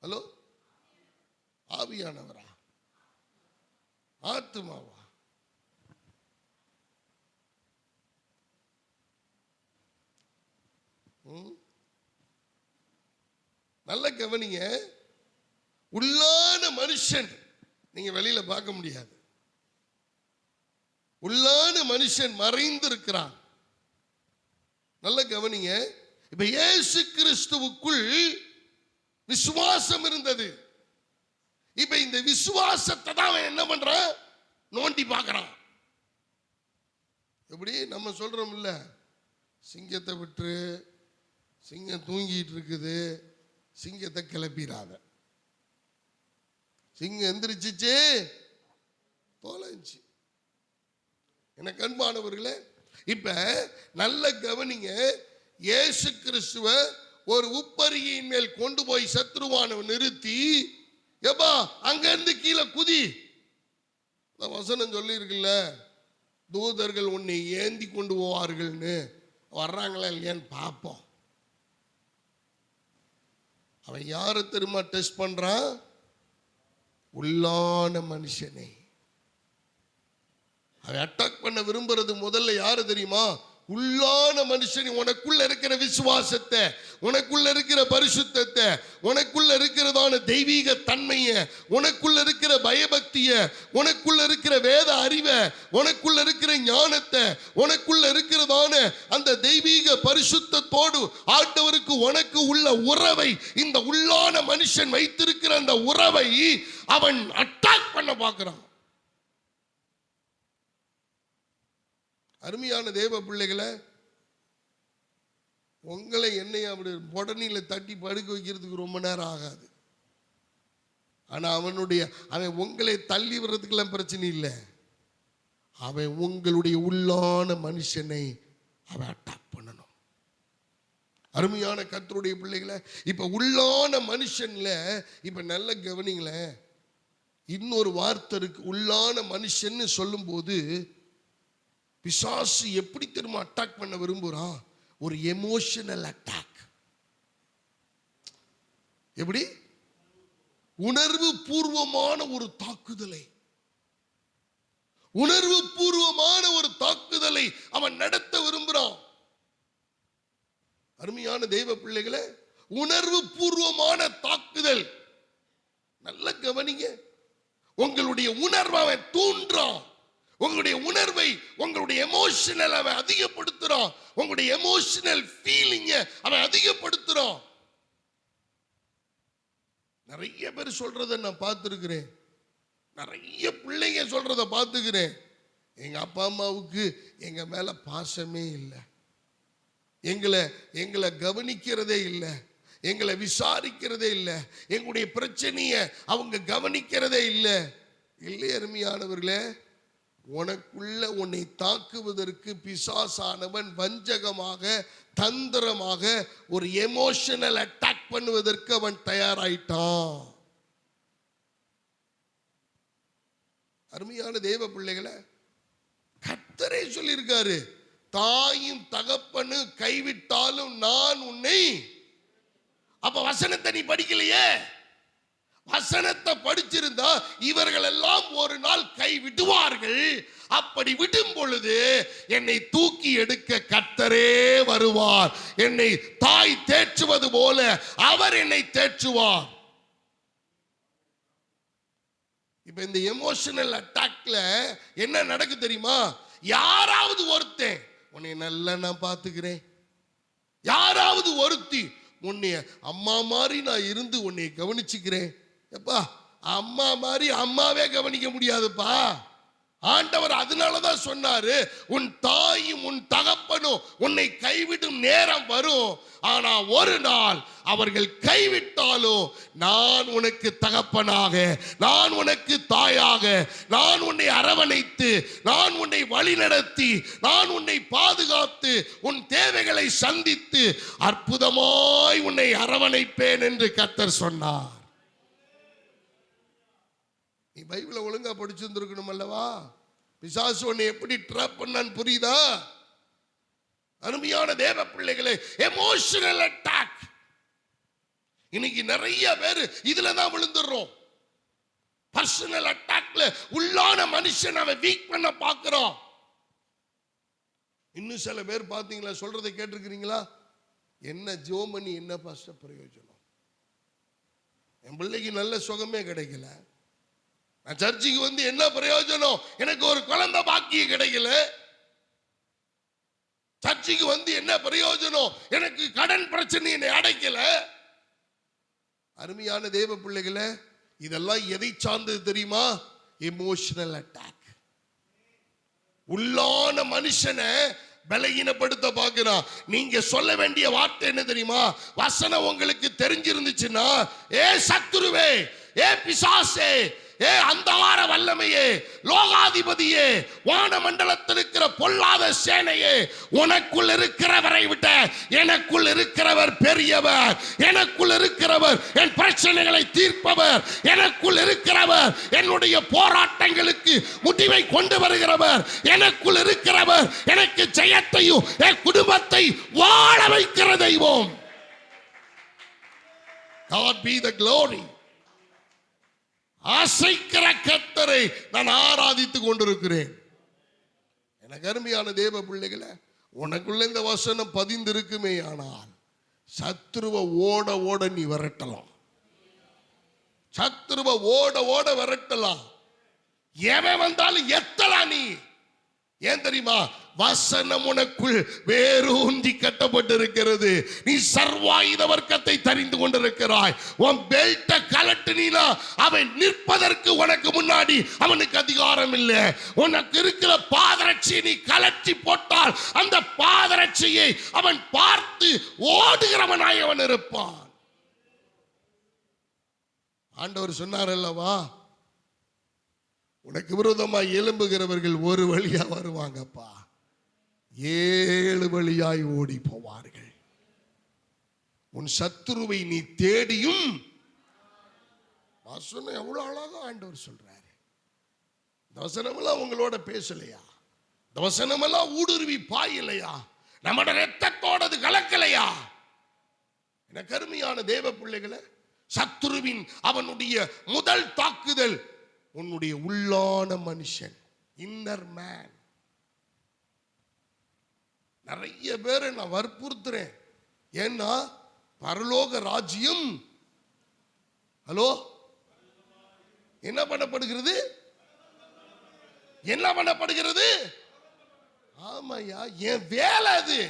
ஹலோ, ஆவியானவரா? ஆத்துமாவா? நல்ல கவனிங்க. உள்ளான மனுஷன் நீங்க வெளியில பார்க்க முடியாது. உள்ளான மனுஷன் மறைந்து இருக்கிறான். நல்ல கவனிங்க. இப்ப இயேசு கிறிஸ்துவுக்குள் விசுவாசம் இருந்தது. இப்ப இந்த விசுவாசத்தை தான் அவன் என்ன பண்றான்? நோண்டி பார்க்கறான். எப்படி நம்ம சொல்றோம் இல்ல, சிங்கத்தை விட்டு, சிங்கம் தூங்கிட்டு இருக்குது, சிங்கத்தை கிளப்பிடாத. சிங்கம் எந்திரிச்சிச்சு, தொலைச்சு. எனக்கு அன்பானவர்களே, இப்ப நல்ல கவனிங்க. இயேசு கிறிஸ்துவ ஒரு உப்பரியின் மேல் கொண்டு போய் சத்ருவானவன் நிறுத்தி, எப்பா அங்க இருந்து கீழே குதி. வசனம் சொல்லி இருக்குல்ல, தூதர்கள் உன்னை ஏந்தி கொண்டு போவார்கள்னு. வர்றாங்களா இல்லையான்னு பார்ப்போம். அவன் யாரை தெரியுமா டெஸ்ட் பண்றான்? உள்ளான மனுஷனை. அவன் அட்டாக் பண்ண விரும்புறது முதல்ல யாரு தெரியுமா? உள்ளான மனுஷன். உனக்குள்ள இருக்கிற விசுவாசத்தை, உனக்குள்ள இருக்கிற பரிசுத்தத்தை, உனக்குள்ள இருக்கிறதான தெய்வீக தன்மைய, உனக்குள்ள இருக்கிற பயபக்திய, உனக்குள்ள இருக்கிற வேத அறிவை, உனக்குள்ள இருக்கிற ஞானத்தை, உனக்குள்ள இருக்கிறதான அந்த தெய்வீக பரிசுத்தத்தோடு ஆண்டவருக்கு உனக்கு உள்ள உறவை, இந்த உள்ளான மனுஷன் வைத்திருக்கிற அந்த உறவை அவன் அட்டாக் பண்ண பார்க்கிறான். அருமையான தேவ பிள்ளைகளை, உங்களை என்னைய அப்படி உடனே தட்டி படுக்க வைக்கிறதுக்கு ரொம்ப நேரம் ஆகாது. ஆனா அவன் உங்களை தள்ளி வர்றதுக்கெல்லாம் பிரச்சனை இல்லை. அவன் உங்களுடைய உள்ளான மனுஷனை அவன் அட்டாக் பண்ணணும். அருமையான கர்த்தருடைய பிள்ளைகளை, இப்ப உள்ளான மனுஷன்ல இப்ப நல்ல கவனிங்களேன். இன்னொரு வார்த்தை இருக்கு. உள்ளான மனுஷன்னு சொல்லும் போது பிசாசு எப்படி தெரியுமா அட்டாக் பண்ண விரும்புறான்? ஒரு எமோஷனல் அட்டாக். எப்படி? உணர்வு பூர்வமான ஒரு தாக்குதலை, உணர்வு பூர்வமான ஒரு தாக்குதலை அவன் நடத்த விரும்புறான். அருமையான தெய்வ பிள்ளைகளே, உணர்வு பூர்வமான தாக்குதல். நல்ல கவனிங்க. உங்களுடைய உணர்வை அவன் தூண்டுறான். உங்களுடைய உணர்வை, உங்களுடைய எமோஷனல் அவன் அதிகப்படுத்துறான். உங்களுடைய எமோஷனல் ஃபீலிங்க அவன் அதிகப்படுத்துறான். நிறைய பேர் சொல்றத நான் பார்த்துருக்கிறேன். நிறைய பிள்ளைங்க சொல்றத பார்த்துக்கிறேன். எங்க அப்பா அம்மாவுக்கு எங்க மேல பாசமே இல்லை, எங்களை கவனிக்கிறதே இல்லை, எங்களை விசாரிக்கிறதே இல்லை, எங்களுடைய பிரச்சனையை அவங்க கவனிக்கிறதே இல்லை. இல்லை அருமையானவர்களே, உனக்குள்ள உன்னை தாக்குவதற்கு பிசாசானவன் வஞ்சகமாக, தந்திரமாக ஒரு எமோஷனல் அட்டாக் பண்ணுவதற்கு அவன் தயாராயிட்டான். அருமையான தேவ பிள்ளைகளை, கர்த்தரே சொல்லியிருக்காரு, தாயும் தகப்பனும் கைவிட்டாலும் நான் உன்னை. அப்ப வசனத்தை நீ படிக்கலையே. வசனத்தை படிச்சிருந்தா இவர்கள் எல்லாம் ஒரு நாள் கை விடுவார்கள். அப்படி விடும் பொழுது என்னை தூக்கி எடுக்க கர்த்தரே வருவார். என்னை தாய் தேற்றுவது போல அவர் என்னை தேற்றுவார். இப்ப இந்த எமோஷனல் அட்டாக்ல என்ன நடக்கு தெரியுமா? யாராவது ஒருத்தன் உன்னை நல்லா நான் பார்த்துக்கிறேன், யாராவது ஒருத்தி உன்னை அம்மா மாதிரி நான் இருந்து உன்னை கவனிச்சுக்கிறேன். எப்பா அம்மா மாதிரி அம்மாவே கவனிக்க முடியாதுப்பா. ஆண்டவர் அதனாலதான் சொன்னாரு, உன் தாயும் உன் தகப்பனும் உன்னை கைவிடும் நேரம் வரும். ஆனா ஒரு நாள் அவர்கள் கைவிட்டாலும் நான் உனக்கு தகப்பனாக, நான் உனக்கு தாயாக, நான் உன்னை அரவணைத்து, நான் உன்னை வழிநடத்தி, நான் உன்னை பாதுகாத்து, உன் தேவைகளை சந்தித்து அற்புதமாய் உன்னை அரவணைப்பேன் என்று கர்த்தர் சொன்னார். நீ பைபிளை ஒழுங்கா படிச்சிருந்திருக்கணும் அல்லவா? பிசாசு உன்னை எப்படி ட்ராப் பண்ணான்னு புரியுதா? அருமையான தேவ பிள்ளைகளே, எமோஷனல் அட்டாக். இன்னைக்கு நிறைய பேர் இதுலதான் விழுந்துடுறோம். பர்சனல் அட்டாக்ல உள்ளான மனுஷன் அவன் வீக் பண்ண பார்க்கிறோம். இன்னும் சில பேர் பாத்தீங்களா, சொல்றதை கேட்டிருக்கிறீங்களா? என்ன ஜோமணி, என்ன பாஸ்டர் பிரயோஜனம்? என் பிள்ளைக்கு நல்ல சுகமே கிடைக்கல, நான் சர்ச்சுக்கு வந்து என்ன பிரயோஜனம்? எனக்கு ஒரு குழந்தை பாக்கியம் கிடைக்கல. சர்ச்சுக்கு வந்து என்ன பிரயோஜனம்? எனக்கு கடன் பிரச்சனை என்னை அடைக்கல. அருமையான தேவ பிள்ளைகளே, இதெல்லாம் எதை சார்ந்தது தெரியுமா? Emotional attack. உள்ளான மனுஷனை பலகீனப்படுத்த பார்க்கிறான். நீங்க சொல்ல வேண்டிய வார்த்தை என்ன தெரியுமா? வசனம் உங்களுக்கு தெரிஞ்சிருந்துச்சுன்னா, ஏ சத்துருவே, ஏ பிசாசே, அந்தகார வல்லமையே, லோகாதிபதியே, வான மண்டலத்தில் இருக்கிற பொல்லாத சேனையே, உனக்குள் இருக்கிறவரை விட எனக்குள் இருக்கிறவர் பெரியவர். எனக்குள் இருக்கிறவர் என் பிரச்சனைகளை தீர்ப்பவர். எனக்குள் இருக்கிறவர் என்னுடைய போராட்டங்களுக்கு முடிவை கொண்டு வருகிறவர். எனக்குள் இருக்கிறவர் எனக்கு ஜெயத்தையும் என் குடும்பத்தை வாழ வைக்கிற தெய்வம். God be the glory. அசைக்கிற கர்த்தரை நான் ஆராதித்துக் கொண்டிருக்கிறேன். எனக்கு அருமையான தேவ பிள்ளைகளே, உனக்குள்ள இந்த வசனம் பதிந்திருக்குமே ஆனால் சத்துருவ ஓட ஓட நீ விரட்டலாம். சத்துருவ ஓட ஓட விரட்டலாம். எவன் வந்தாலும் எத்தலாம் நீ. ஏன் தெரியுமா? வசனம் உனக்குள் வேரூன்றி கட்டப்பட்டிருக்கிறது. நீ சர்வாயுத வர்க்கத்தை தெரிந்து கொண்டிருக்கிறாய். உன் பெல்ட்ட கலட்டினா அவன் நிற்பதற்கு உனக்கு முன்னாடி அவனுக்கு அதிகாரம் இல்லை. உனக்கு இருக்கிற பாதரட்சியை நீ கலட்டி போட்டால் அந்த பாதரட்சியை அவன் பார்த்து ஓடுகிறவனாய் அவன் இருப்பான். ஆண்டவர் சொன்னார் அல்லவா, உனக்கு விரோதமாய் எழும்புகிறவர்கள் ஒரு வழியா வருவாங்கப்பா, 7 வழியாய் ஓடி போவார்கள். உன் சத்துருவை நீ தேடியும். வசனம் எவ்வளவு அழகா ஆண்டவர் சொல்றாரு. இந்த வசனமெல்லாம் உங்களோட பேசலையா? இந்த வசனமெல்லாம் ஊடுருவி பாயலையா? நம்மட ரத்தத்தோடது கலக்கலையா? என கருமையான தேவ பிள்ளைகளை, சத்துருவின் அவனுடைய முதல் தாக்குதல் உன்னுடைய உள்ளான மனுஷன், இன்னர் மேன். நிறைய பேரை நான் வற்புறுத்துறேன். ஏன்னா பரலோக ராஜ்யம் ஹலோ என்ன பண்ணப்படுகிறது? என்ன பண்ணப்படுகிறது? ஆமாயா, என் வேலை அது.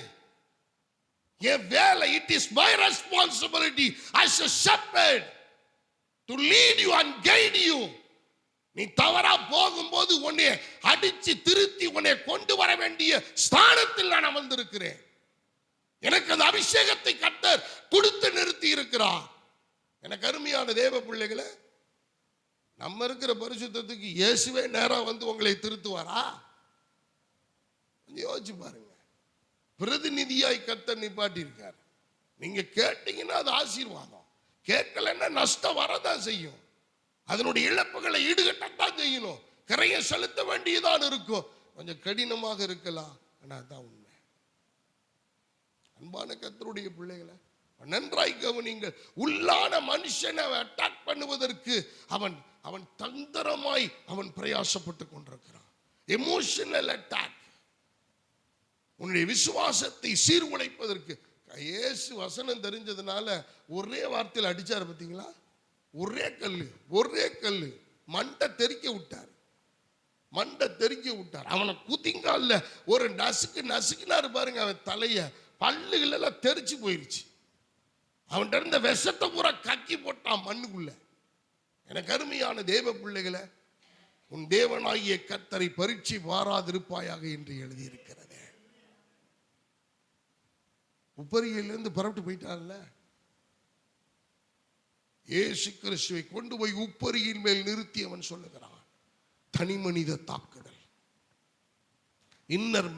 என் வேலை. It is my responsibility as a shepherd to lead you and guide you. நீ தவறா போகும்போது உன்னை அடிச்சு திருத்தி உன்னை கொண்டு வர வேண்டிய ஸ்தானத்தில் நான் அமர்ந்திருக்கிறேன். எனக்கு அந்த அபிஷேகத்தை கர்த்தர் கொடுத்து நிறுத்தி இருக்கிறார். எனக்கு அருமையான தேவ பிள்ளைகளை, நம்ம இருக்கிற பரிசுத்தத்துக்கு இயேசுவே நேரா வந்து உங்களை திருத்துவாரா? யோசிச்சு பாருங்க. பிரதிநிதியாய் கர்த்தர் நிப்பாட்டி இருக்கார். நீங்க கேட்டீங்கன்னா அது ஆசீர்வாதம், கேட்கலன்னா நஷ்டம் வரதான் செய்யும். அதனுடைய இழப்புகளை ஈடுகட்டத்தான் செய்யணும். கரையை செலுத்த வேண்டியதான் இருக்கும். கொஞ்சம் கடினமாக இருக்கலாம், ஆனா அதான் உண்மை. அன்பான கர்த்தருடைய பிள்ளைகளை நன்றாய் கவனிங்கள். உள்ளான மனுஷனை அட்டாக் பண்ணுவதற்கு அவன் அவன் தந்திரமாய் அவன் பிரயாசப்பட்டு கொண்டிருக்கிறான். Emotional attack. உன்னுடைய விசுவாசத்தை சீர்குலைப்பதற்கு. இயேசு வசனம் தெரிஞ்சதுனால ஒரே வார்த்தையில் அடிச்சார் பார்த்தீங்களா? ஒரே கல்லு மண்டை தெறிக்க விட்டார். மண்டை தெறிக்க விட்டார். அவனை குதிங்கால ஒரு நசுக்குனாரு பாருங்க. அவன் தலைய பல்லுகள் எல்லாம் தெரிச்சு போயிருச்சு. அவன்கிட்ட இருந்த விஷத்தை பூரா கக்கி போட்டான் மண்ணுக்குள்ள. எனக்கு அருமையான தேவ பிள்ளைகளை, உன் தேவனாகிய கர்த்தரை பரீட்சை வாராதிருப்பாயாக என்று எழுதியிருக்கிறது. உப்பரியிலிருந்து புறப்பட்டு போயிட்டான்ல, இயேசு கிறிஸ்துவை கொண்டு போய் உப்பரியின் மேல் நிறுத்தி அவன் சொல்லுகிறான், தனி மனித தாக்குதல். இன்னர்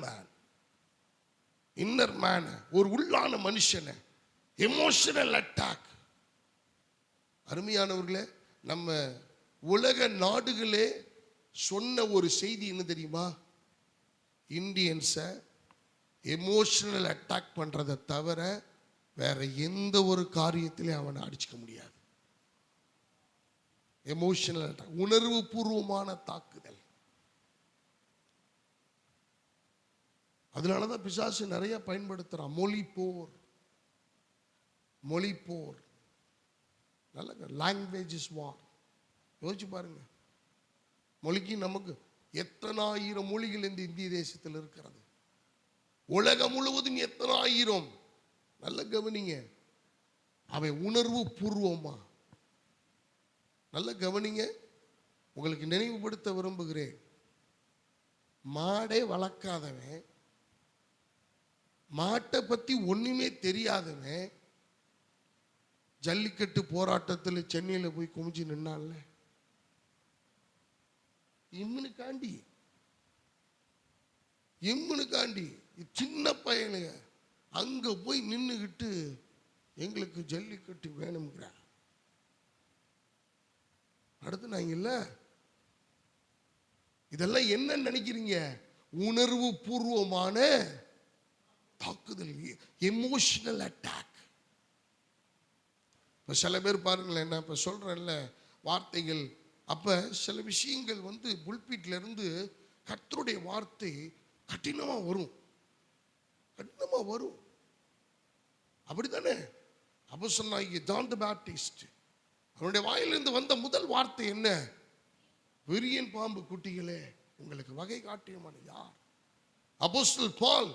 மேன், ஒரு உள்ளான மனுஷனை எமோஷனல் அட்டாக். அருமையானவர்களே, நம்ம உலக நாடுகளே சொன்ன ஒரு செய்தி என்ன தெரியுமா? இந்தியன்ஸை எமோஷனல் அட்டாக் பண்றதை தவிர வேற எந்த ஒரு காரியத்திலையும் அவனை அடிச்சுக்க முடியாது. எமோஷனல் அட்டாக், உணர்வு பூர்வமான தாக்குதல். அதனாலதான் பிசாசு நிறைய பயன்படுத்துறான். மொழி போர், நல்ல லாங்குவேஜ் இஸ் வார். யோசிச்சு பாருங்க, மொழிக்கு நமக்கு எத்தனை ஆயிரம் மொழிகள் இந்த இந்திய தேசத்தில் இருக்கிறது. உலகம் முழுவதும் எத்தனை ஆயிரம். நல்ல கவனிங்க, அவை உணர்வு பூர்வமா. நல்ல கவனிங்க, உங்களுக்கு நினைவுபடுத்த விரும்புகிறேன். மாடே வளர்க்காதவன், மாட்டை பத்தி ஒண்ணுமே தெரியாதவன் ஜல்லிக்கட்டு போராட்டத்தில் சென்னையில் போய் குமிஞ்சு நின்னான்ல, இம்முனுக்காண்டி சின்ன பையனுங்க அங்க போய் நின்னுகிட்டு எங்களுக்கு ஜல்லிக்கட்டு வேணும்ங்கிற. அடுத்து நாங்க இல்ல, இதெல்லாம் என்ன நினைக்கிறீங்க? உணர்வு பூர்வமான தாக்குதல், எமோஷனல் அட்டாக். இப்ப சில பேர் பாருங்களேன், நான் இப்ப சொல்றேன்ல வார்த்தைகள், அப்ப சில விஷயங்கள் புல்பீட்ல இருந்து கர்த்தருடைய வார்த்தை கடினமா வரும். அப்படித்தானே? அப்போஸ்தலனாகிய ஜான் தி பேப்டிஸ்ட், அவருடைய வாயிலிருந்து வந்த முதல் வார்த்தை என்ன? விரியன் பாம்பு குட்டிகளே, உங்களுக்கு வகை காட்டியமான யார்? அப்போஸ்தலன் Paul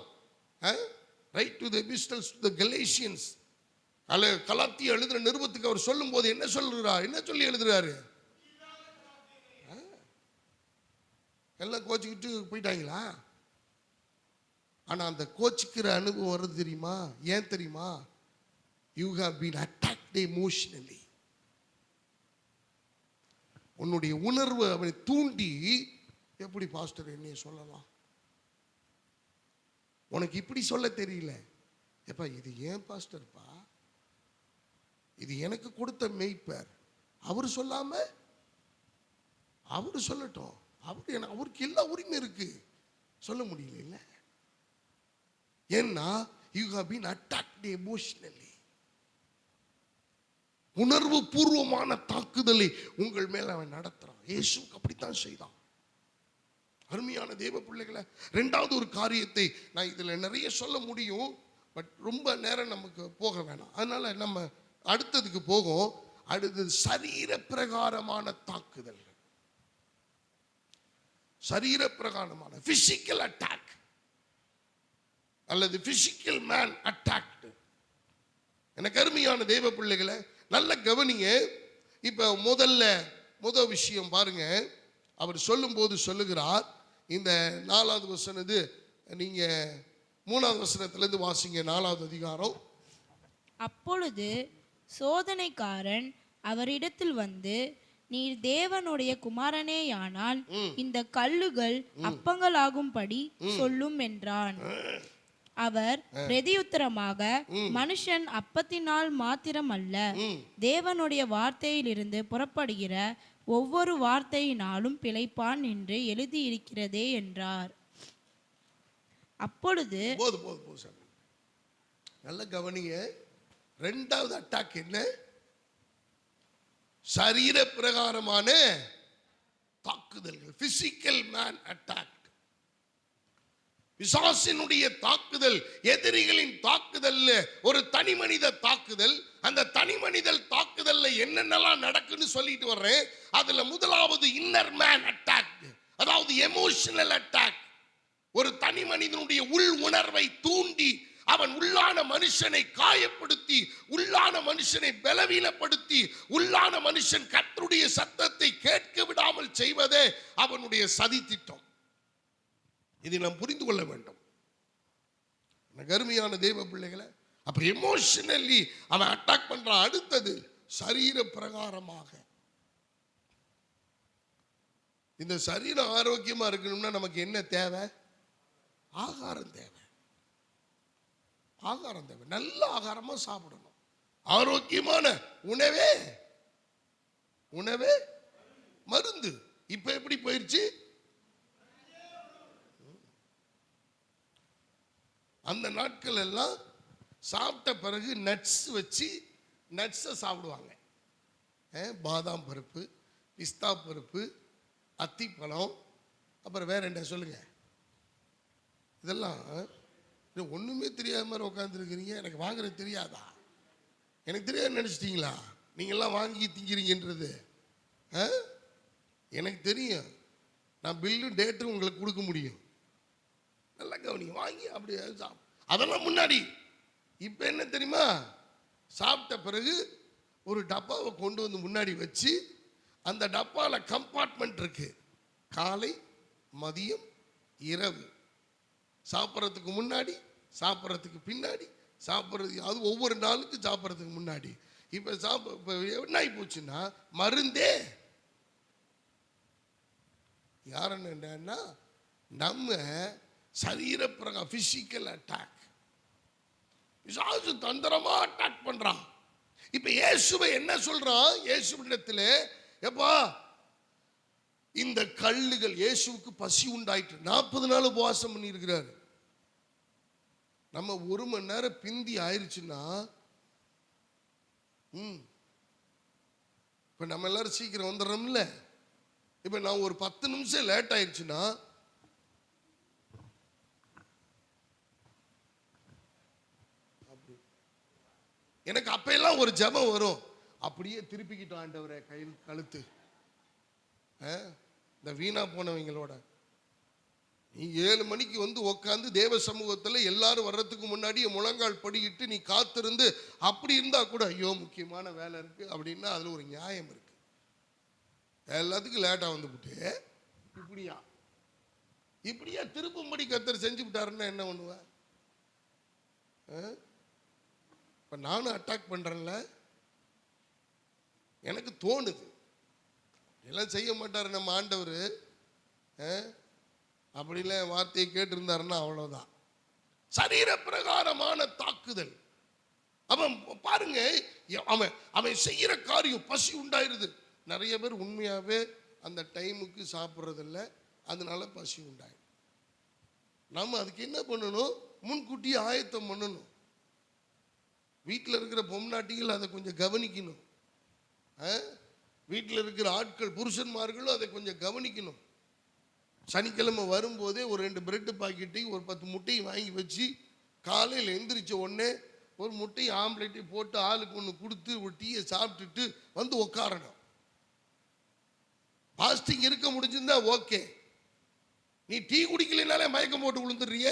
write to the epistles to the Galatians, கலாத்திய எழுதுற நிருபத்துக்கு அவர் சொல்லும் போது என்ன சொல்றார்? என்ன சொல்லி எழுதுறாரு? எல்லாம் கோச்சிக்கிட்டு போயிட்டாங்களா? ஆனா அந்த கோச்சிக்கிற அனுபவம் வருது தெரியுமா? ஏன் தெரியுமா? You have been attacked emotionally. உன்னுடைய உணர்வு அவனை தூண்டி, எப்படி பாஸ்டர் என்னைய சொல்லலாம், உனக்கு இப்படி சொல்ல தெரியல, எப்பா இது ஏன் பாஸ்டர்ப்பா, இது எனக்கு கொடுத்த மேய்ப்பர், அவரு சொல்லாம அவரு சொல்லட்டும், அவருக்கு எல்லா உரிமை இருக்கு, சொல்ல முடியல இல்ல. ஏன்னா you have been attacked emotionally. உணர்வு பூர்வமான தாக்குதலை உங்கள் மேல அவன் நடத்துறான். இயேசுக்கு அப்படித்தான் செய்தான். அருமையான தேவ பிள்ளைகளை, இரண்டாவது ஒரு காரியத்தை நான் இதுல நிறைய சொல்ல முடியும், பட் ரொம்ப நேரம் நமக்கு போக வேணாம், அதனால நம்ம அடுத்ததுக்கு போகும். அடுத்தது சரீர பிரகாரமான தாக்குதல்கள். சரீர பிரகாரமான பிசிக்கல் அட்டாக் அல்லது பிசிக்கல் மேன் அட்டாக். எனக்கு அருமையான தேவ பிள்ளைகளை நல்ல கவனிங்க. இப்ப முதல் விஷயம் பாருங்க, அவர் சொல்லும் போது சொல்லுகிறார், இந்த 4வது வசனது, நீங்க 3வது வசனத்திலிருந்து வாசிங்க, 4வது அதிகாரம். அப்பொழுது சோதனைக்காரன் அவரிடத்தில் வந்து, நீர் தேவனுடைய குமாரனேயானால் இந்த கல்லுகள் அப்பங்களாகும்படி சொல்லும் என்றான். அவர் பிரதியுத்தரமாக, மனுஷன் அப்பத்தினால் மாத்திரமல்ல, தேவனுடைய வார்த்தையிலிருந்து புறப்படுகிற ஒவ்வொரு வார்த்தையினாலும் பிழைப்பான் என்று எழுதியிருக்கிறதே என்றார். அப்பொழுது நல்ல கவனிங்க, இரண்டாவது அட்டாக் என்ன? சரீர பிரகாரமான தாக்குதல்கள், பிசிக்கல் மேன் அட்டாக். பிசாசினுடைய தாக்குதல், எதிரிகளின் தாக்குதல், ஒரு தனி மனித தாக்குதல். அந்த தனி மனித தாக்குதல்ல என்னென்னலாம் நடக்குன்னு சொல்லிட்டு வர்றேன். அதுல முதலாவது இன்னர் மேன் அட்டாக், அதாவது எமோஷனல் அட்டாக். ஒரு தனி மனிதனுடைய உள் உணர்வை தூண்டி அவன் உள்ளான மனுஷனை காயப்படுத்தி, உள்ளான மனுஷனை பலவீனப்படுத்தி, உள்ளான மனுஷன் கர்த்தருடைய சத்தத்தை கேட்க விடாமல் செய்வதே அவனுடைய சதி திட்டம். இதை நாம் புரிந்து கொள்ள வேண்டும். அருமையான தேவ பிள்ளைகளை, அப்ப எமோஷனலி அவன் அட்டாக் பண்றான். அடுத்தது சரீர பிரகாரமாக. இந்த சரீரம் ஆரோக்கியமா இருக்கணும்னா நமக்கு என்ன தேவை? ஆகாரம் தேவை. ஆகாரம் தேவை. நல்ல ஆகாரமா சாப்பிடணும். ஆரோக்கியமான உணவே மருந்து. இப்ப எப்படி போயிருச்சு? அந்த நாட்கள் எல்லாம் சாப்பிட்ட பிறகு நட்ஸ் வச்சு நட்ஸை சாப்பிடுவாங்க. பாதாம் பருப்பு, பிஸ்தா பருப்பு, அத்திப்பழம், அப்புறம் வேற என்ன சொல்லுங்க, இதெல்லாம் ஒண்ணுமே தெரியாத மாதிரி உட்காந்துருக்கிறீங்க. எனக்கு வாங்குறது தெரியாதா? எனக்கு தெரியாது நினைச்சிட்டீங்களா? நீங்கெல்லாம் வாங்கி திங்கிறீங்கன்றது எனக்கு தெரியும். நான் பில்லும் டேட்டும் உங்களுக்கு கொடுக்க முடியும். நல்லா கவனிங்க, வாங்கி அப்படி அதெல்லாம் முன்னாடி. இப்ப என்ன தெரியுமா? சாப்பிட்ட பிறகு ஒரு டப்பாவை கொண்டு வந்து முன்னாடி வச்சு, அந்த டப்பால கம்பார்ட்மெண்ட் இருக்கு. காலை, மதியம், இரவு. சாப்பிட்றதுக்கு முன்னாடி, சாப்பிட்றதுக்கு பின்னாடி, சாப்பிட்றது, அது ஒவ்வொரு நாளுக்கு சாப்பிட்றதுக்கு முன்னாடி. இப்ப என்ன ஆகி போச்சுன்னா, மருந்தே யாருன்னு என்னன்னா நம்ம சரீர பிசிக்கல் அட்டாக். பிசாசு தந்திரமா அட்டாக் பண்றான். இப்ப இயேசுவை என்ன சொல்றான்? இயேசுவிடத்தில் எப்பா இந்த கல்லுகள், இயேசுவுக்கு பசி உண்டாயிற்று, 40 நாள் உபவாசம் பண்ணி இருக்கிறாரு. நம்ம 1 மணி நேரம் பிந்தி ஆயிடுச்சுன்னா இப்ப நம்ம எல்லாரும் சீக்கிரம் வந்துடுறோம்ல. இப்ப நான் ஒரு 10 நிமிஷம் லேட் ஆயிடுச்சுன்னா எனக்கு அப்ப எல்லாம் ஒரு ஜெபம் வரும், அப்படியே திருப்பிக்கிட்டோம் ஆண்டவரே கையில் கழுத்து. இந்த வீணா போனவங்களோட நீ 7 மணிக்கு வந்து உட்காந்து தேவ சமூகத்தில் எல்லாரும் வர்றதுக்கு முன்னாடி முழங்கால் படிக்கிட்டு நீ காத்திருந்து அப்படி இருந்தா கூட ஐயோ முக்கியமான வேலை இருக்கு அப்படின்னா அதுல ஒரு நியாயம் இருக்கு. எல்லாத்துக்கும் லேட்டா வந்துவிட்டு இப்படியா திருப்பும்படி கர்த்தர் செஞ்சு விட்டாருன்னா என்ன பண்ணுவேன்? இப்ப நானும் அட்டாக் பண்றேன்ல, எனக்கு தோணுது எல்லாம் செய்ய மாட்டாரு நம்ம ஆண்டவர். அப்படிலாம் வார்த்தையை கேட்டிருந்தாருன்னா அவ்வளவுதான். சரீர பிரகாரமான தாக்குதல். அவன் பாருங்க, அவன் செய்யற காரியம் பசி உண்டாயிருது. நிறைய பேர் உண்மையாவே அந்த டைமுக்கு சாப்பிட்றதில்ல, அதனால பசி உண்டாயிடும். நம்ம அதுக்கு என்ன பண்ணணும்? முன்கூட்டியே ஆயத்தம் பண்ணணும். வீட்டில் இருக்கிற பொம்நாட்டிகள் அதை கொஞ்சம் கவனிக்கணும். வீட்டில் இருக்கிற ஆட்கள் புருஷன்மார்களும் அதை கொஞ்சம் கவனிக்கணும். சனிக்கிழமை வரும்போதே ஒரு 2 பிரெட் பாக்கெட்டையும் ஒரு 10 முட்டையும் வாங்கி வச்சு காலையில் எந்திரிச்ச உடனே ஒரு முட்டையும் ஆம்லேட்டையும் போட்டு ஆளுக்கு ஒன்று கொடுத்து ஒரு டீயை சாப்பிட்டுட்டு வந்து உட்காரணும். பாஸ்டிங் இருக்க முடிஞ்சிருந்தா ஓகே. நீ டீ குடிக்கலைனாலே மயக்கம் போட்டு விழுந்துடுறிய.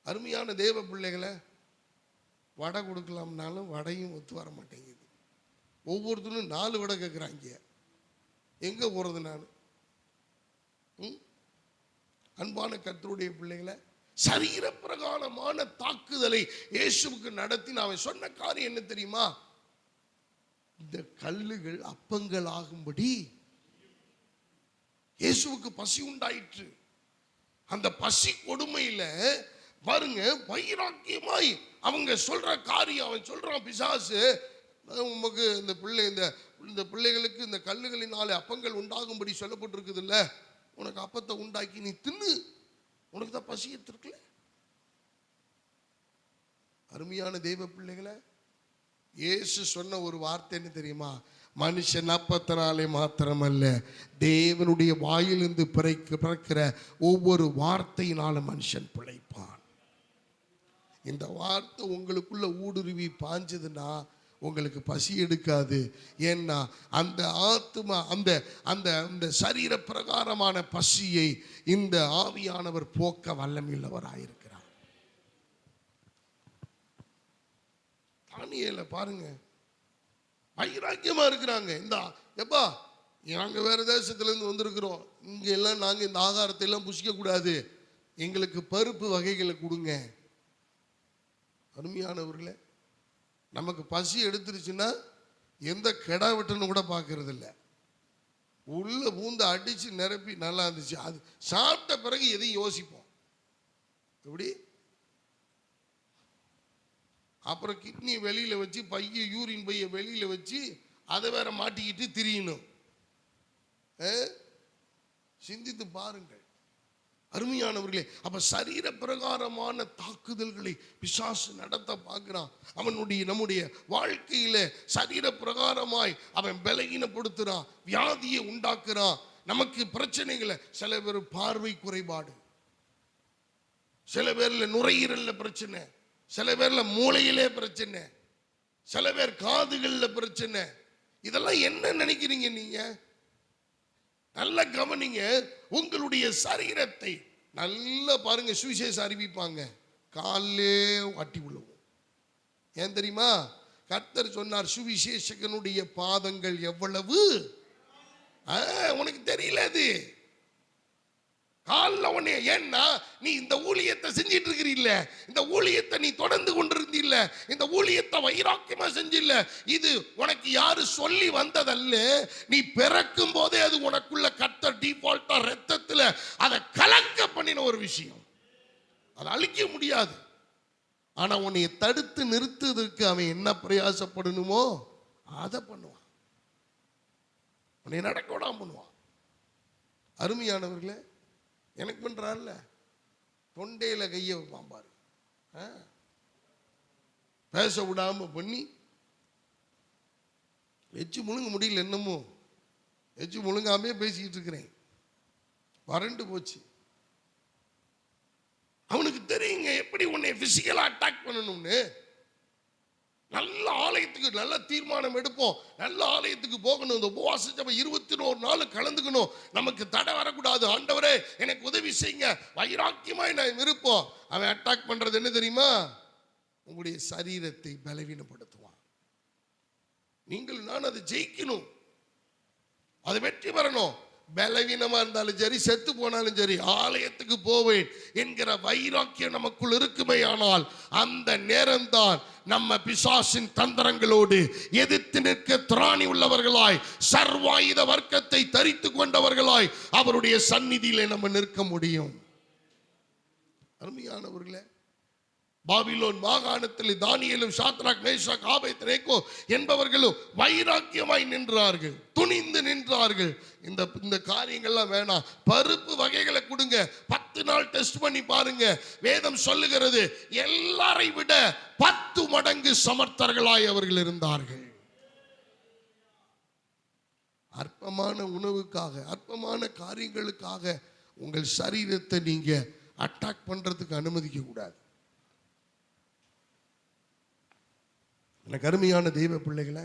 அருமையான தேவ பிள்ளைகளை, வடை கொடுக்கலாம்னாலும் வடையும் ஒத்து வர மாட்டேங்குது. ஒவ்வொருத்தரும் 4 வடை கேட்குறாங்க. எங்க போறது? நான் அன்பான கர்த்தருடைய பிள்ளைகளை, சரீர பிரகாரமான தாக்குதலை இயேசுவுக்கு நடத்தி அவன் சொன்ன காரியம் என்ன தெரியுமா? இந்த கல்லுகள் அப்பங்கள் ஆகும்படி இயேசுவுக்கு பசி உண்டாயிற்று. அந்த பசி கொடுமையில பாருங்க, வைராக்கியமாய் அவங்க சொல்ற காரியம். அவன் சொல்றான், பிசாசு உமக்கு இந்த பிள்ளைகளுக்கு இந்த கல்லுகளினாலே அப்பங்கள் உண்டாகும்படி சொல்லப்பட்டிருக்குது இல்ல, உனக்கு அப்பத்தை உண்டாக்கி நீ தின்னு, உனக்கு தான் பசி எடுத்துருக்கல. அருமையான தெய்வ பிள்ளைகளை, இயேசு சொன்ன ஒரு வார்த்தை என்ன தெரியுமா? மனுஷன் அப்பத்தினாலே மாத்திரமல்ல, தேவனுடைய வாயிலிருந்து பிறக்கிற ஒவ்வொரு வார்த்தையினாலும் மனுஷன் பிழைப்பான். இந்த வார்த்தை உங்களுக்குள்ள ஊடுருவி பாஞ்சதுன்னா உங்களுக்கு பசி எடுக்காது. ஏன்னா அந்த ஆத்மா, அந்த சரீர பிரகாரமான பசியை இந்த ஆவியானவர் போக்க வல்லமையுள்ளவராயிருக்கிறார். தானியேல பாருங்க, வைராக்கியமா இருக்கிறாங்க. இந்த எப்பா நாங்க வேற தேசத்துல இருந்து வந்திருக்கிறோம், இங்க எல்லாம் நாங்க இந்த ஆகாரத்தை எல்லாம் புசிக்க கூடாது, எங்களுக்கு பருப்பு வகைகளை கொடுங்க. அருமையானவர்களே, நமக்கு பசி எடுத்துருச்சுன்னா எந்த கெடா வெட்டுன்னு கூட பார்க்கறது இல்லை. உள்ள பூந்து அடிச்சு நிரப்பி நல்லா இருந்துச்சு, அது சாப்பிட்ட பிறகு எதையும் யோசிப்போம். எப்படி? அப்புறம் கிட்னி வெளியில வச்சு யூரின் பைய வெளியில வச்சு அதை வேற மாட்டிக்கிட்டு திரியணும். சிந்தித்து பாருங்கள் அருமையானவர்களே. அப்ப சரீர பிரகாரமான தாக்குதல்களை பிசாசு நடத்த பார்க்கிறான். நம்முடைய வாழ்க்கையில சரீர பிரகாரமாய் அவன் பலகீனப்படுத்துறான், வியாதியை உண்டாக்குறான், நமக்கு பிரச்சனைகளை. சில பேர் பார்வை குறைபாடு, சில பேர்ல நுரையீரல்ல பிரச்சனை, சில பேர்ல மூளையிலே பிரச்சனை, சில பேர் காதுகள்ல பிரச்சனை. இதெல்லாம் என்ன நினைக்கிறீங்க நீங்க? நல்ல கவனிங்க. உங்களுடைய சரீரத்தை நல்லா பாருங்க. சுவிசேஷம் அறிவிப்பாங்க, காலே வாட்டி விழுவும். ஏன் தெரியுமா? கர்த்தர் சொன்னார், சுவிசேஷகனுடைய பாதங்கள் எவ்வளவு. உனக்கு தெரியல அது. காலில் உன்னை, ஏன்னா நீ இந்த ஊழியத்தை செஞ்சிட்டு இருக்கிறீல்ல, இந்த ஊழியத்தை நீ தொடர்ந்து கொண்டிருந்தீல்ல, இந்த ஊழியத்தை வைராக்கியமா செஞ்சில்ல, இது உனக்கு யாரு சொல்லி வந்ததல்ல, நீ பிறக்கும் போதே அது உனக்குள்ள கர்த்தர் டிஃபால்ட்டா ரத்தத்துல அதை கலக்க பண்ணின ஒரு விஷயம். அதை அழிக்க முடியாது. ஆனா உன்னை தடுத்து நிறுத்துவதற்கு அவன் என்ன பிரயாசப்படணுமோ அதை பண்ணுவான். உன்னை நடக்க விடாம பண்ணுவான். அருமையானவர்களே, எனக்கு பண்றான்ல, தொண்டையில கைய வைப்பான் பாரு, பேச விடாம பண்ணி எச்சு முழுங்க முடியல, என்னமோ எச்சு முழுங்காமே பேசிக்கிட்டு இருக்கிறேன், வறண்டு போச்சு. அவனுக்கு தெரியுங்க எப்படி உன்னை பிசிக்கலா அட்டாக் பண்ணணும்னு. நல்ல ஆலயத்துக்கு நல்ல தீர்மானம் எடுப்போம், நல்ல ஆலயத்துக்கு போகணும், இந்த உபவாச ஜெப 21 நாள் கலந்துக்கணும், நமக்கு தடை வரக்கூடாது, ஆண்டவரே எனக்கு உதவி செய்யுங்க, வைராக்கியமாய் நான் இருப்போம். அவன் அட்டாக் பண்றது என்ன தெரியுமா? உங்களுடைய சரீரத்தை பலவீனப்படுத்துவான். நீங்கள் நான் அதை ஜெயிக்கணும், அதை வெற்றி பெறணும். பலவீனமா இருந்தாலும் சரி, செத்து போனாலும் சரி, ஆலயத்துக்கு போவேன் என்கிற வைராக்கியம் நமக்குள் இருக்குமே, ஆனால் அந்த நேரம்தான் நம்ம பிசாசின் தந்திரங்களோடு எதிர்த்து நிற்க திராணி உள்ளவர்களாய், சர்வாயுத வர்க்கத்தை தரித்து கொண்டவர்களாய் அவருடைய சந்நிதியிலே நம்ம நிற்க முடியும். அருமையானவர்களே, பாபிலோன் மாகாணத்தில் தானியேலும் சாத்ராக் மேஷாக் ஆபேத்நேகோ என்பவர்களும் வைராக்கியமாய் நின்றார்கள், துணிந்து நின்றார்கள். இந்த காரியங்கள்லாம் வேணாம், பருப்பு வகைகளை கொடுங்க, 10 நாள் டெஸ்ட் பண்ணி பாருங்க. வேதம் சொல்லுகிறது எல்லாரை விட 10 மடங்கு சமர்த்தர்களாய் அவர்கள் இருந்தார்கள். அற்பமான உணவுக்காக, அற்பமான காரியங்களுக்காக உங்கள் சரீரத்தை நீங்க அட்டாக் பண்றதுக்கு அனுமதிக்க கூடாது. எனக்கு அருமையான தெய்வ பிள்ளைகளை,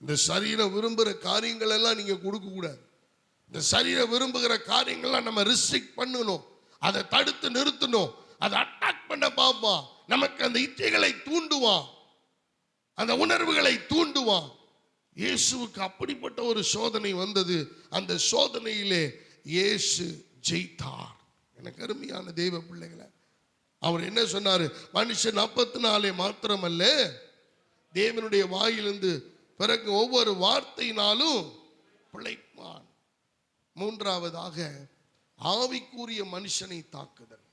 இந்த சரீரம் விரும்புகிற காரியங்கள் எல்லாம் நீங்க கொடுக்க கூடாது. இந்த சரீரம் விரும்புகிற காரியங்கள்லாம் நம்ம ரெஸ்ட்ரிக்ட் பண்ணணும், அதை தடுத்து நிறுத்தணும். அதை அட்டாக் பண்ண பார்ப்பான், நமக்கு அந்த இச்சைகளை தூண்டுவான், அந்த உணர்வுகளை தூண்டுவான். இயேசுவுக்கு அப்படிப்பட்ட ஒரு சோதனை வந்தது. அந்த சோதனையிலே இயேசு ஜெயித்தார். எனக்கு அருமையான தெய்வ பிள்ளைகளை, அவர் என்ன சொன்னாரு? மனுஷன் அப்பத்தினாலே மாத்திரமல்ல, தேவனுடைய வாயிலிருந்து பிறகு ஒவ்வொரு வார்த்தையினாலும் பிழைப்பான். மூன்றாவதாக, ஆவிக்குரிய மனுஷனை தாக்குதல்.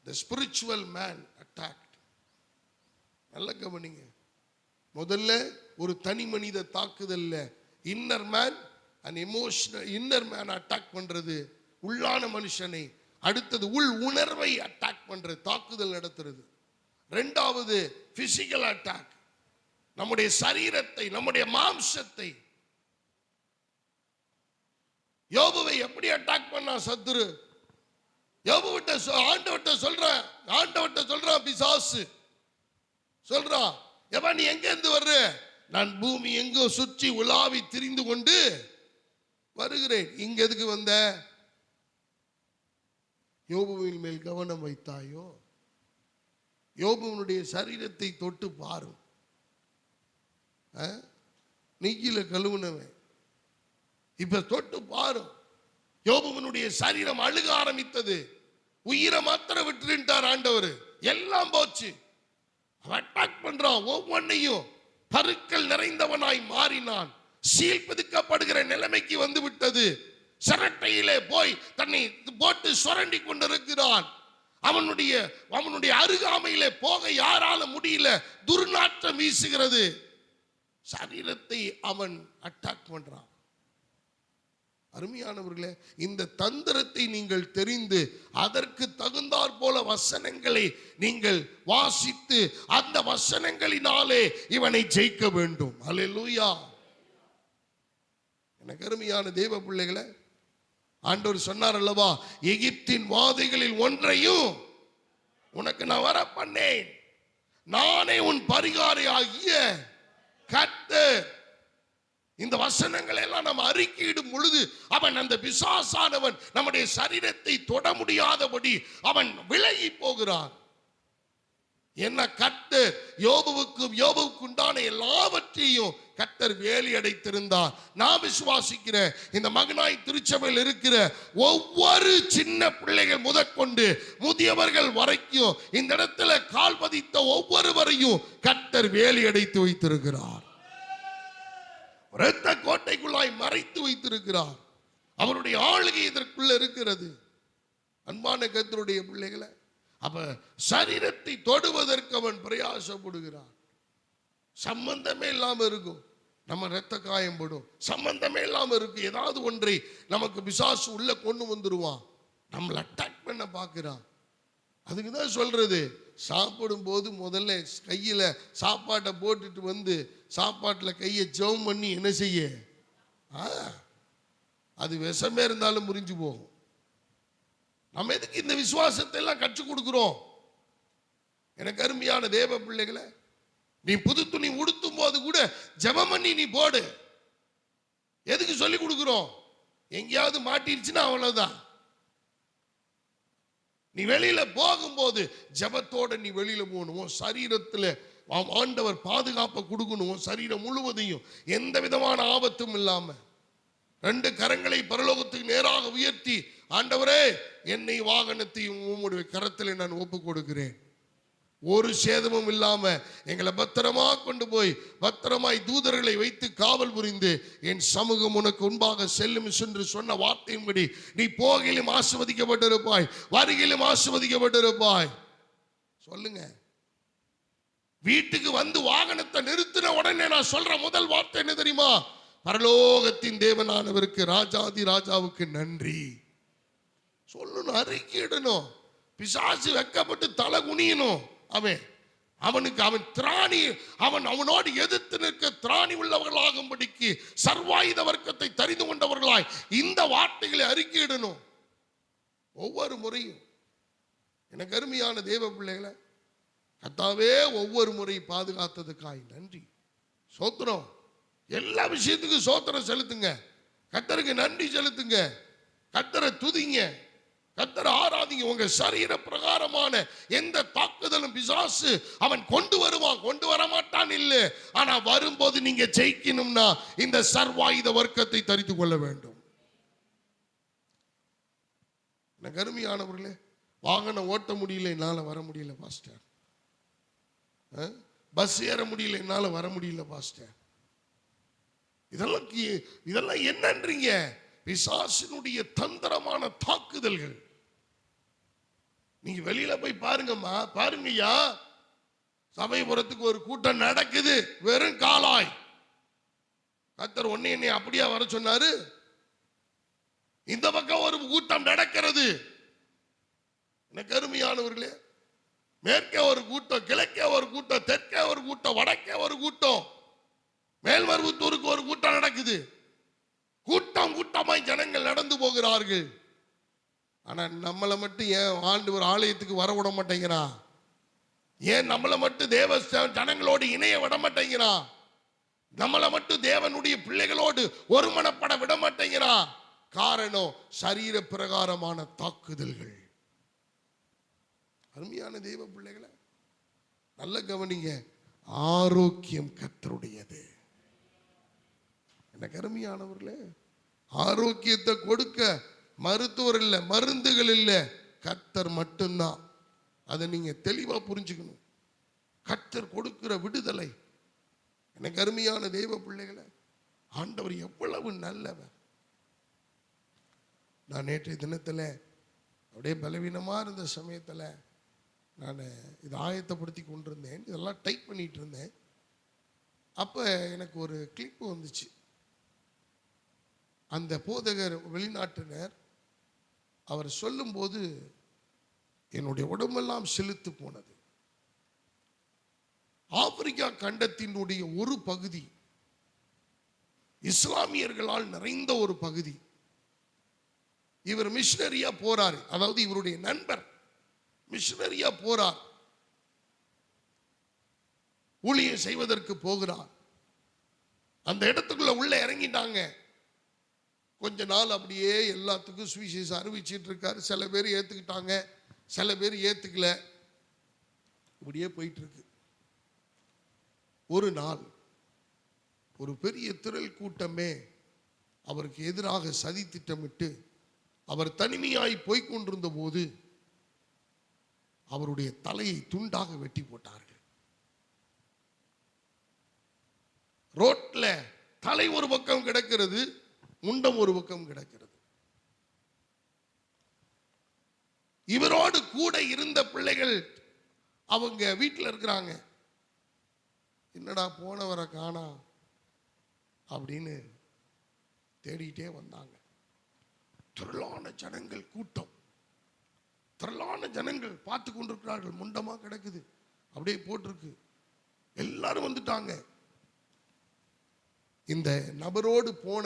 The spiritual man attacked. நல்ல கவனிங்க. முதல்ல ஒரு தனி மனித தாக்குதல்ல inner man and emotional, inner man attack பண்றது உள்ளான மனுஷனை, அடுத்தது உள் உணர்வை அட்டாக் பண்றது, தாக்குதல் நடத்துறது. இரண்டாவது பிசிக்கல் அட்டாக், நம்முடைய சரீரத்தை, நம்முடைய மாம்சத்தை. யோபுவை எப்படி அட்டாக் பண்ணா சத்துரு? யோபுவிட்ட ஆண்டவர்ட்ட சொல்றான் பிசாசு, சொல்றான், எவா நீ எங்க இருந்து வர்ற? நான் பூமி எங்கோ சுற்றி உலாவி திரிந்து கொண்டு வருகிறேன். இங்க எதுக்கு வந்த? யோபுவின் மேல் கவனம் வைத்தாயோ? யோபுவினுடைய சரீரத்தை தொட்டு பாரு. நெய்யில கழுவுனவன் இப்ப தொட்டு பாரு. யோபுவினுடைய சரீரம் அழுக ஆரம்பித்தது. உயிரை மாத்திரம் விட்டுட்டார் ஆண்டவர், எல்லாம் போச்சு. அட்டாக் பண்றான், ஒவ்வொன்னையும் பருக்கள் நிறைந்தவனாய் மாறினான். சீல் பிதுக்கப்படுகிற நிலைமைக்கு வந்து விட்டது. சரட்டையிலே போய் தன்னை போட்டு சுரண்டி கொண்டிருக்கிறான். அவனுடைய அருகாமையிலே போக யாரால முடியல, துர்நாற்றம் வீசுகிறது. சரீரத்தை அவன் அட்டாக் பண்றான். அருமையானவர்களே, இந்த தந்திரத்தை நீங்கள் தெரிந்து அதற்கு தகுந்தாற் போல வசனங்களை நீங்கள் வாசித்து அந்த வசனங்களினாலே இவனை ஜெயிக்க வேண்டும். அல்லேலூயா. எனக்கு அருமையான தேவ பிள்ளைகளை, ஆண்டவர் சொன்னார் அல்லவா, எகிப்தின் வாதைகளில் ஒன்றையும் உனக்கு நான் வர பண்ணேன், நானே உன் பரிகாரி ஆகிய கர்த்தர். இந்த வசனங்களை எல்லாம் நம்ம அறிக்கையிடும் பொழுது அவன், அந்த பிசாசானவன் நம்முடைய சரீரத்தை தொட முடியாதபடி அவன் விலகி போகிறான். என்ன கர்த்தர் யோபுவுக்கு உண்டான எல்லாவற்றையும் கர்த்தர் வேலி அடைத்திருந்தார். நான் விசுவாசிக்கிறேன், இந்த மகனாய் திருச்சபையில் இருக்கிற ஒவ்வொரு சின்ன பிள்ளைகள் முதற்கொண்டு முதியவர்கள் வரைக்கும் இந்த இடத்துல கால் பதித்த ஒவ்வொருவரையும் கர்த்தர் வேலி அடைத்து வைத்திருக்கிறார். இரத்த கோட்டைக்குள்ளாய் மறைத்து வைத்திருக்கிறார். அவருடைய ஆளுகை இதற்குள்ள இருக்கிறது. அன்பான கர்த்தருடைய பிள்ளைகளை, அப்ப சரீரத்தை தொடுவதற்கு அவன் பிரயாசப்படுகிறான். சம்பந்தமே இல்லாம இருக்கும், நம்ம ரத்த காயம் படும், சம்பந்தமே இல்லாம இருக்கும். ஏதாவது ஒன்றை நமக்கு பிசாசு உள்ள கொண்டு வந்துருவான், நம்மளை அட்டாக் பண்ண பார்க்கிறான். அதுக்குதான் சொல்றது, சாப்பிடும் போது முதல்ல கையில சாப்பாட்டை போட்டுட்டு வந்து சாப்பாட்டில் கையை ஜெபம் பண்ணி என்ன செய்ய, அது விஷமே இருந்தாலும் முறிஞ்சு போகும். நம்ம எதுக்கு இந்த விசுவாசத்தை எல்லாம் கற்றுக் கொடுக்கிறோம்? எனக்கு அருமையான தேவ பிள்ளைகளை, நீ புது துணி உடுத்தும் போது கூட ஜெபம் பண்ணி நீ போடு. எதுக்கு சொல்லி கொடுக்கிறோம்? எங்கேயாவது மாட்டிருச்சுன்னா அவ்வளவுதான். நீ வெளியில போகும்போது ஜெபத்தோட நீ வெளியில போகணும். சரீரத்தில் ஆண்டவர் பாதுகாப்பை கொடுக்கணும். சரீரம் முழுவதையும் எந்த விதமான ஆபத்தும் இல்லாம 2 கரங்களை பரலோகத்துக்கு நேராக உயர்த்தி, ஆண்டவரே என்னை வாகனத்தையும் உம்முடைய கரத்தில் நான் ஒப்பு கொடுக்கிறேன், ஒரு சேதமும் இல்லாம எங்களை பத்திரமா கொண்டு போய் பத்திரமாய் தூதர்களை வைத்து காவல் புரிந்து என் சமூகம் உனக்கு முன்பாக செல்லும் என்று சொன்ன வார்த்தையின்படி நீ போகிலும் ஆசீர்வதிக்கப்பட்டிருப்பாய், வருகிலும் ஆசீர்வதிக்கப்பட்டிருப்பாய். சொல்லுங்க. வீட்டுக்கு வந்து வாகனத்தை நிறுத்தின உடனே நான் சொல்ற முதல் வார்த்தை என்ன தெரியுமா? பரலோகத்தின் தேவனானவருக்கு, ராஜாதி ராஜாவுக்கு நன்றி சொல்லணும், அறிக்கையிடணும். பிசாசு வெக்கப்பட்டு தலை குனியணும். அவன் திராணி, அவனோடு எதிர்த்து நிற்க திராணி உள்ளவர்களாகும்படிக்கு சர்வாயுத வர்க்கத்தை தெரிந்து கொண்டவர்களாய் இந்த வார்த்தைகளை அறிக்கையிடணும் ஒவ்வொரு முறையும். எனக்கு அருமையான தேவ பிள்ளைகளை, கர்த்தாவே ஒவ்வொரு முறை பாதுகாத்ததுக்காய் நன்றி, சோத்திரம். எல்லா விஷயத்துக்கும் சோத்திரம் செலுத்துங்க, கர்த்தருக்கு நன்றி செலுத்துங்க, கர்த்தரை துதிங்க, கர்த்தரை ஆராதிங்க. உங்க சரீர பிரகாரமான எந்த தாக்குதலும் பிசாசு அவன் கொண்டு வருவான், கொண்டு வர மாட்டான் இல்லை. ஆனா வரும்போது நீங்க ஜெயிக்கணும்னா இந்த சர்வாயுத வர்க்கத்தை தரித்து கொள்ள வேண்டும். எனக்கு அருமையானவர்களே, வாகனம் ஓட்ட முடியல, என்னால வர முடியல பாஸ்டர், பஸ் ஏற முடியல, என்னால வர முடியல பாஸ்டர், இதெல்லாம் என்னன்றீங்க? பிசாசினுடைய தந்திரமான தாக்குதல்கள். நீங்க வெளியில போய் பாருங்கம்மா, பாருங்கய்யா, சபைபுரத்துக்கு ஒரு கூட்டம் நடக்குது, வெறும் காலாய். கர்த்தர் என்னை அப்படியா வர சொன்னாரு? இந்த பக்கம் ஒரு கூட்டம் நடக்கிறது. எனக்கு அருமையானவர்களே, மேற்கே ஒரு கூட்டம், கிழக்கே ஒரு கூட்டம், தெற்கே ஒரு கூட்டம், வடக்கே ஒரு கூட்டம், மேல்மருவத்தூருக்கு ஒரு கூட்டம் நடக்குது. கூட்டம் கூட்டமாய் ஜனங்கள் நடந்து போகிறார்கள். ஆனா நம்மளை மட்டும் ஏன் ஆண்டவர் ஆலயத்துக்கு வர விட மாட்டேங்கிறா? ஏன் நம்மளை மட்டும் தேவ ஜனங்களோடு இணைய விட மாட்டேங்கிறா? நம்மளை மட்டும் தேவனுடைய பிள்ளைகளோடு ஒருமனப்பட விட மாட்டேங்கிறா? காரணம் சரீர பிரகாரமான தாக்குதல்கள். அருமையான தேவ பிள்ளைகளை நல்ல கவனிங்க. ஆரோக்கியம் கர்த்தருடையது. எனக்கு அருமையானவர்களே, ஆரோக்கியத்தை கொடுக்க மருத்துவர் இல்லை, மருந்துகள் இல்லை, கர்த்தர் மட்டும்தான். அதை நீங்க தெளிவா புரிஞ்சுக்கணும். கர்த்தர் கொடுக்கிற விடுதலை. எனக்கு அருமையான தெய்வ பிள்ளைகளை, ஆண்டவர் எவ்வளவு நல்லவர். நான் நேற்றைய தினத்தில் அப்படியே பலவீனமா இருந்த சமயத்தில் நான் இதை ஆயத்தப்படுத்தி கொண்டிருந்தேன், இதெல்லாம் டைப் பண்ணிட்டு இருந்தேன். அப்போ எனக்கு ஒரு கிளிப்பு வந்துச்சு. அந்த போதகர் வெளிநாட்டினர், அவர் சொல்லும்போது என்னுடைய உடம்பெல்லாம் செலுத்து போனது. ஆப்பிரிக்கா கண்டத்தினுடைய ஒரு பகுதி இஸ்லாமியர்களால் நிறைந்த ஒரு பகுதி. இவர் மிஷனரியா போறாரு, அதாவது இவருடைய நண்பர் மிஷனரியா போறார், ஊழியம் செய்வதற்கு போகிறார். அந்த இடத்துக்குள்ள உள்ள இறங்கிட்டாங்க. கொஞ்ச நாள் அப்படியே எல்லாத்துக்கும் சுவிசேஷம் அறிவிச்சிட்டு இருக்காரு. சில பேர் ஏத்துக்கிட்டாங்க, சில பேர் ஏத்துக்கல. இப்படியே போயிட்டு இருக்கு. ஒரு நாள் ஒரு பெரிய திரள் கூட்டமே அவருக்கு எதிராக சதி திட்டமிட்டு அவர் தனிமையாய் போய்கொண்டிருந்த போது அவருடைய தலையை துண்டாக வெட்டி போட்டார்கள். ரோட்ல தலை ஒரு பக்கம் கிடக்கிறது, முண்டம் ஒரு பக்கம் கிடக்கிறது. இவரோடு கூட இருந்த பிள்ளைகள் அவங்க வீட்டில் இருக்கிறாங்க. என்னடா போனவரை காணா அப்படின்னு தேடிட்டே வந்தாங்க. திரளான ஜனங்கள் கூட்டம், திரளான ஜனங்கள் பார்த்து கொண்டிருக்கிறார்கள். முண்டமா கிடக்குது, அப்படியே போட்டிருக்கு. எல்லாரும் வந்துட்டாங்க. இந்த நபரோடு போன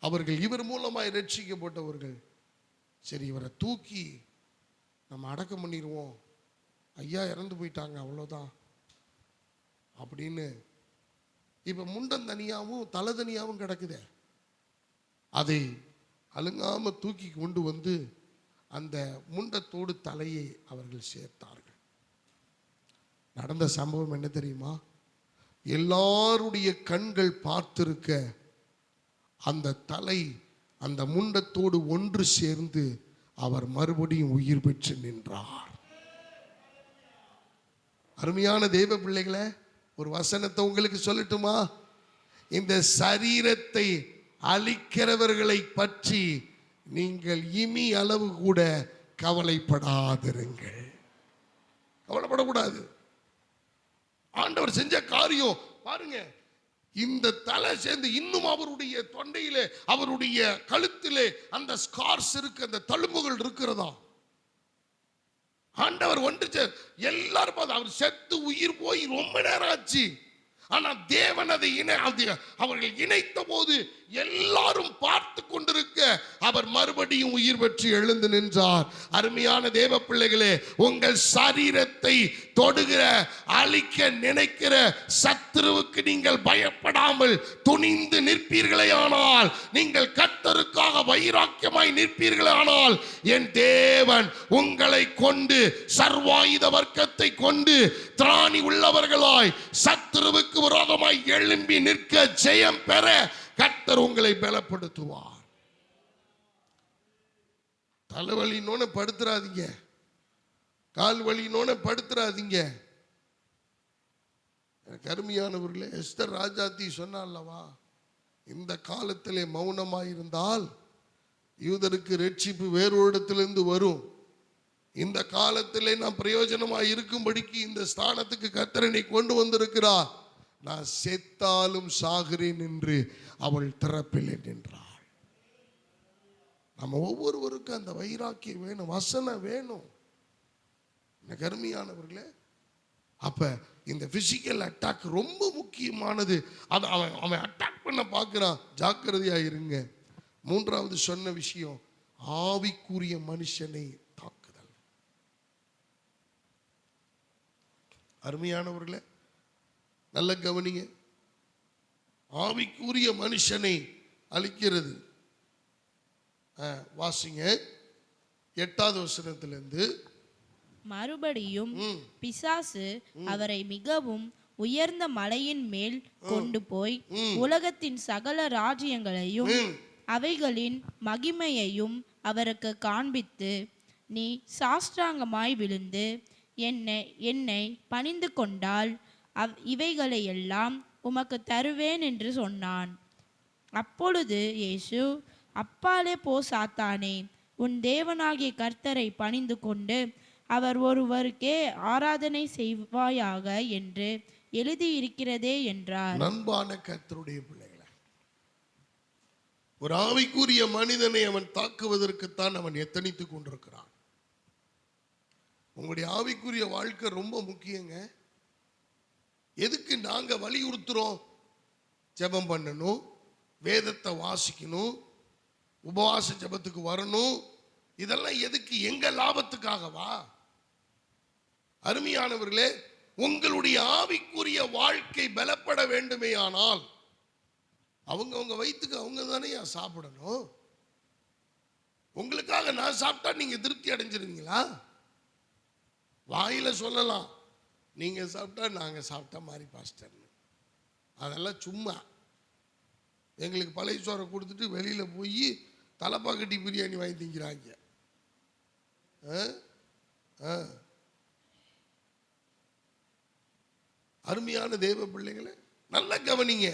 அவர்கள், இவர் மூலமாய் ரட்சிக்கப்பட்டவர்கள், சரி இவரை தூக்கி நம்ம அடக்கம் பண்ணிடுவோம், ஐயா இறந்து போயிட்டாங்க அவ்வளோதான் அப்படின்னு. இப்ப முண்டம் தனியாவும் தலை தனியாவும் கிடக்குதே, அதை அலுங்காம தூக்கி கொண்டு வந்து அந்த முண்டத்தோடு தலையை அவர்கள் சேர்த்தார்கள். நடந்த சம்பவம் என்ன தெரியுமா? எல்லாருடைய கண்கள் பார்த்திருக்க அந்த தலை அந்த முண்டத்தோடு ஒன்று சேர்ந்து அவர் மறுபடியும் உயிர் பெற்று நின்றார். அருமையான தேவ பிள்ளைகளே, ஒரு வசனத்தை உங்களுக்கு சொல்லட்டுமா? இந்த சரீரத்தை அழிக்கிறவர்களை பற்றி நீங்கள் இமி அளவு கூட கவலைப்படாதிருங்கள். கவலைப்படக்கூடாது. ஆண்டவர் செஞ்ச காரியம் பாருங்க. இந்த தலை சேர்ந்து இன்னும் அவருடைய தொண்டையிலே, அவருடைய கழுத்திலே அந்த ஸ்கார்ஸ் இருக்கு, அந்த தழும்புகள் இருக்கிறதா. ஆண்டவர் ஒன்று எல்லாரும் அவர் செத்து உயிர் போய் ரொம்ப நேரம் ஆச்சு. ஆனா தேவன் அதை அவர்கள் இணைத்த போது எல்லாரும் பார்த்து கொண்டிருக்க அவர் மறுபடியும் உயிர் பெற்று எழுந்து நின்றார். அருமையான தேவ பிள்ளைகளே, உங்கள் சரீரத்தை தொடுகிற அழிக்க நினைக்கிற சத்துருவுக்கு நீங்கள் பயப்படாமல் துணிந்து நிற்பீர்களே ஆனால், நீங்கள் கர்த்தருக்காக வைராக்கியமாய் நிற்பீர்களே ஆனால், என் தேவன் உங்களை கொண்டு சர்வாயுத வர்க்கத்தை கொண்டு திராணி உள்ளவர்களாய் சத்துருவுக்கு விரோதமாய் எழும்பி நிற்க ஜெயம் பெற கர்த்தர் உங்களை பலப்படுத்துவார். தலைவலினோன்னு படுத்துறாதீங்க, கால் வலினோன்னு படுத்துறாதீங்க. கருமையானவர்களே, எஸ்தர் ராஜாத்தி சொன்னால்லவா, இந்த காலத்திலே மௌனமாயிருந்தால் யூதருக்கு ரட்சிப்பு வேறொரு இடத்திலிருந்து வரும். இந்த காலத்திலே நான் பிரயோஜனமாய் இருக்கும்படிக்கு இந்த ஸ்தானத்துக்கு கர்த்தரனை கொண்டு வந்திருக்கிறார். நான் செத்தாலும் சாகிறேன் என்று அவள் திறப்பில்லை நின்றாள். நம்ம ஒவ்வொருவருக்கும் அந்த வைராக்கியம் வேணும், வசனம் வேணும். கருமையானவர்களே, அப்ப இந்த பிசிக்கல் அட்டாக் ரொம்ப முக்கியமானது. அவன் அட்டாக் பண்ண பார்க்கிறான், ஜாக்கிரதையா இருங்க. மூன்றாவது சொன்ன விஷயம், ஆவிக்குரிய மனுஷனை தாக்குதல். அருமையானவர்களே, நல்ல கவனிங்க. ஆவிக்குரிய மனுஷனை அழிக்கிறது. வாசிங்க 8வது வசனத்திலிருந்து. மறுபடியும் பிசாசு அவரை மிகவும் உயர்ந்த மலையின் மேல் கொண்டு போய் உலகத்தின் சகல ராஜ்யங்களையும் அவைகளின் மகிமையையும் அவருக்கு காண்பித்து, நீ சாஷ்டாங்கமாய் விழுந்து என்னை பணிந்து கொண்டால் இவைகளையெல்லாம் உமக்கு தருவேன் என்று சொன்னான். அப்பொழுது இயேசு, அப்பாலே போ சாத்தானே, உன் தேவனாகிய கர்த்தரை பணிந்து கொண்டு அவர் ஒருவருக்கே ஆராதனை செய்வாயாக என்று எழுதியிருக்கிறதே என்றார். அன்பான கர்த்தருடைய பிள்ளைகளே, ஒரு ஆவிக்குரிய மனிதனை அவன் தாக்குவதற்குத்தான் அவன் எத்தனித்துக் கொண்டிருக்கிறான். உங்களுடைய ஆவிக்குரிய வாழ்க்கை ரொம்ப முக்கியங்க. எதுக்கு நாங்க வலியுறுத்துறோம்? ஜெபம் பண்ணணும், வேதத்தை வாசிக்கணும், உபவாச ஜெபத்துக்கு வரணும். இதெல்லாம் எதுக்கு? எங்க லாபத்துக்காகவா? அருமையானவர்களே, உங்களுடைய ஆவிக்குரிய வாழ்க்கை பலப்பட வேண்டுமே ஆனால் அவங்க வயிற்றுக்கு அவங்க தானே சாப்பிடணும். உங்களுக்காக நான் சாப்பிட்டா நீங்க திருப்தி அடைஞ்சிருவீங்களா? வாயில சொல்லலாம், நீங்க சாப்பிட்டா நாங்க சாப்பிட்ட மாதிரி பாஸ்டர். அதெல்லாம் சும்மா. எங்களுக்கு பழைய சோறை கொடுத்துட்டு வெளியில போய் தலைப்பாக்கட்டி பிரியாணி வாங்கி திங்கிறாங்க. அருமையான தேவ பிள்ளைகளை நல்ல கவனிங்க.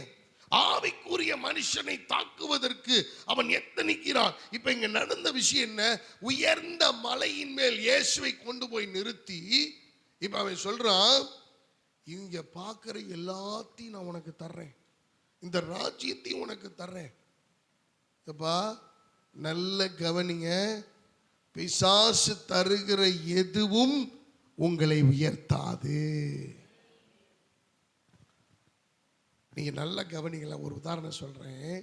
ஆவிக்குரிய மனுஷனை தாக்குவதற்கு அவன் எத்தனிக்கிறான். இப்ப இங்க நடந்த விஷயம் என்ன? உயர்ந்த மலையின் மேல் இயேசுவை கொண்டு போய் நிறுத்தி இப்ப அவன் சொல்றான், இங்க பார்க்கிற எல்லாத்தையும் நான் உனக்கு தர்றேன், இந்த ராஜ்யத்தையும் உனக்கு தர்றேன். அப்பா நல்ல கவனிங்க, பிசாசு தருகிற எதுவும் உங்களை உயர்த்தாது. நீங்க நல்ல கவனிங்களா. ஒரு உதாரணம் சொல்றேன்,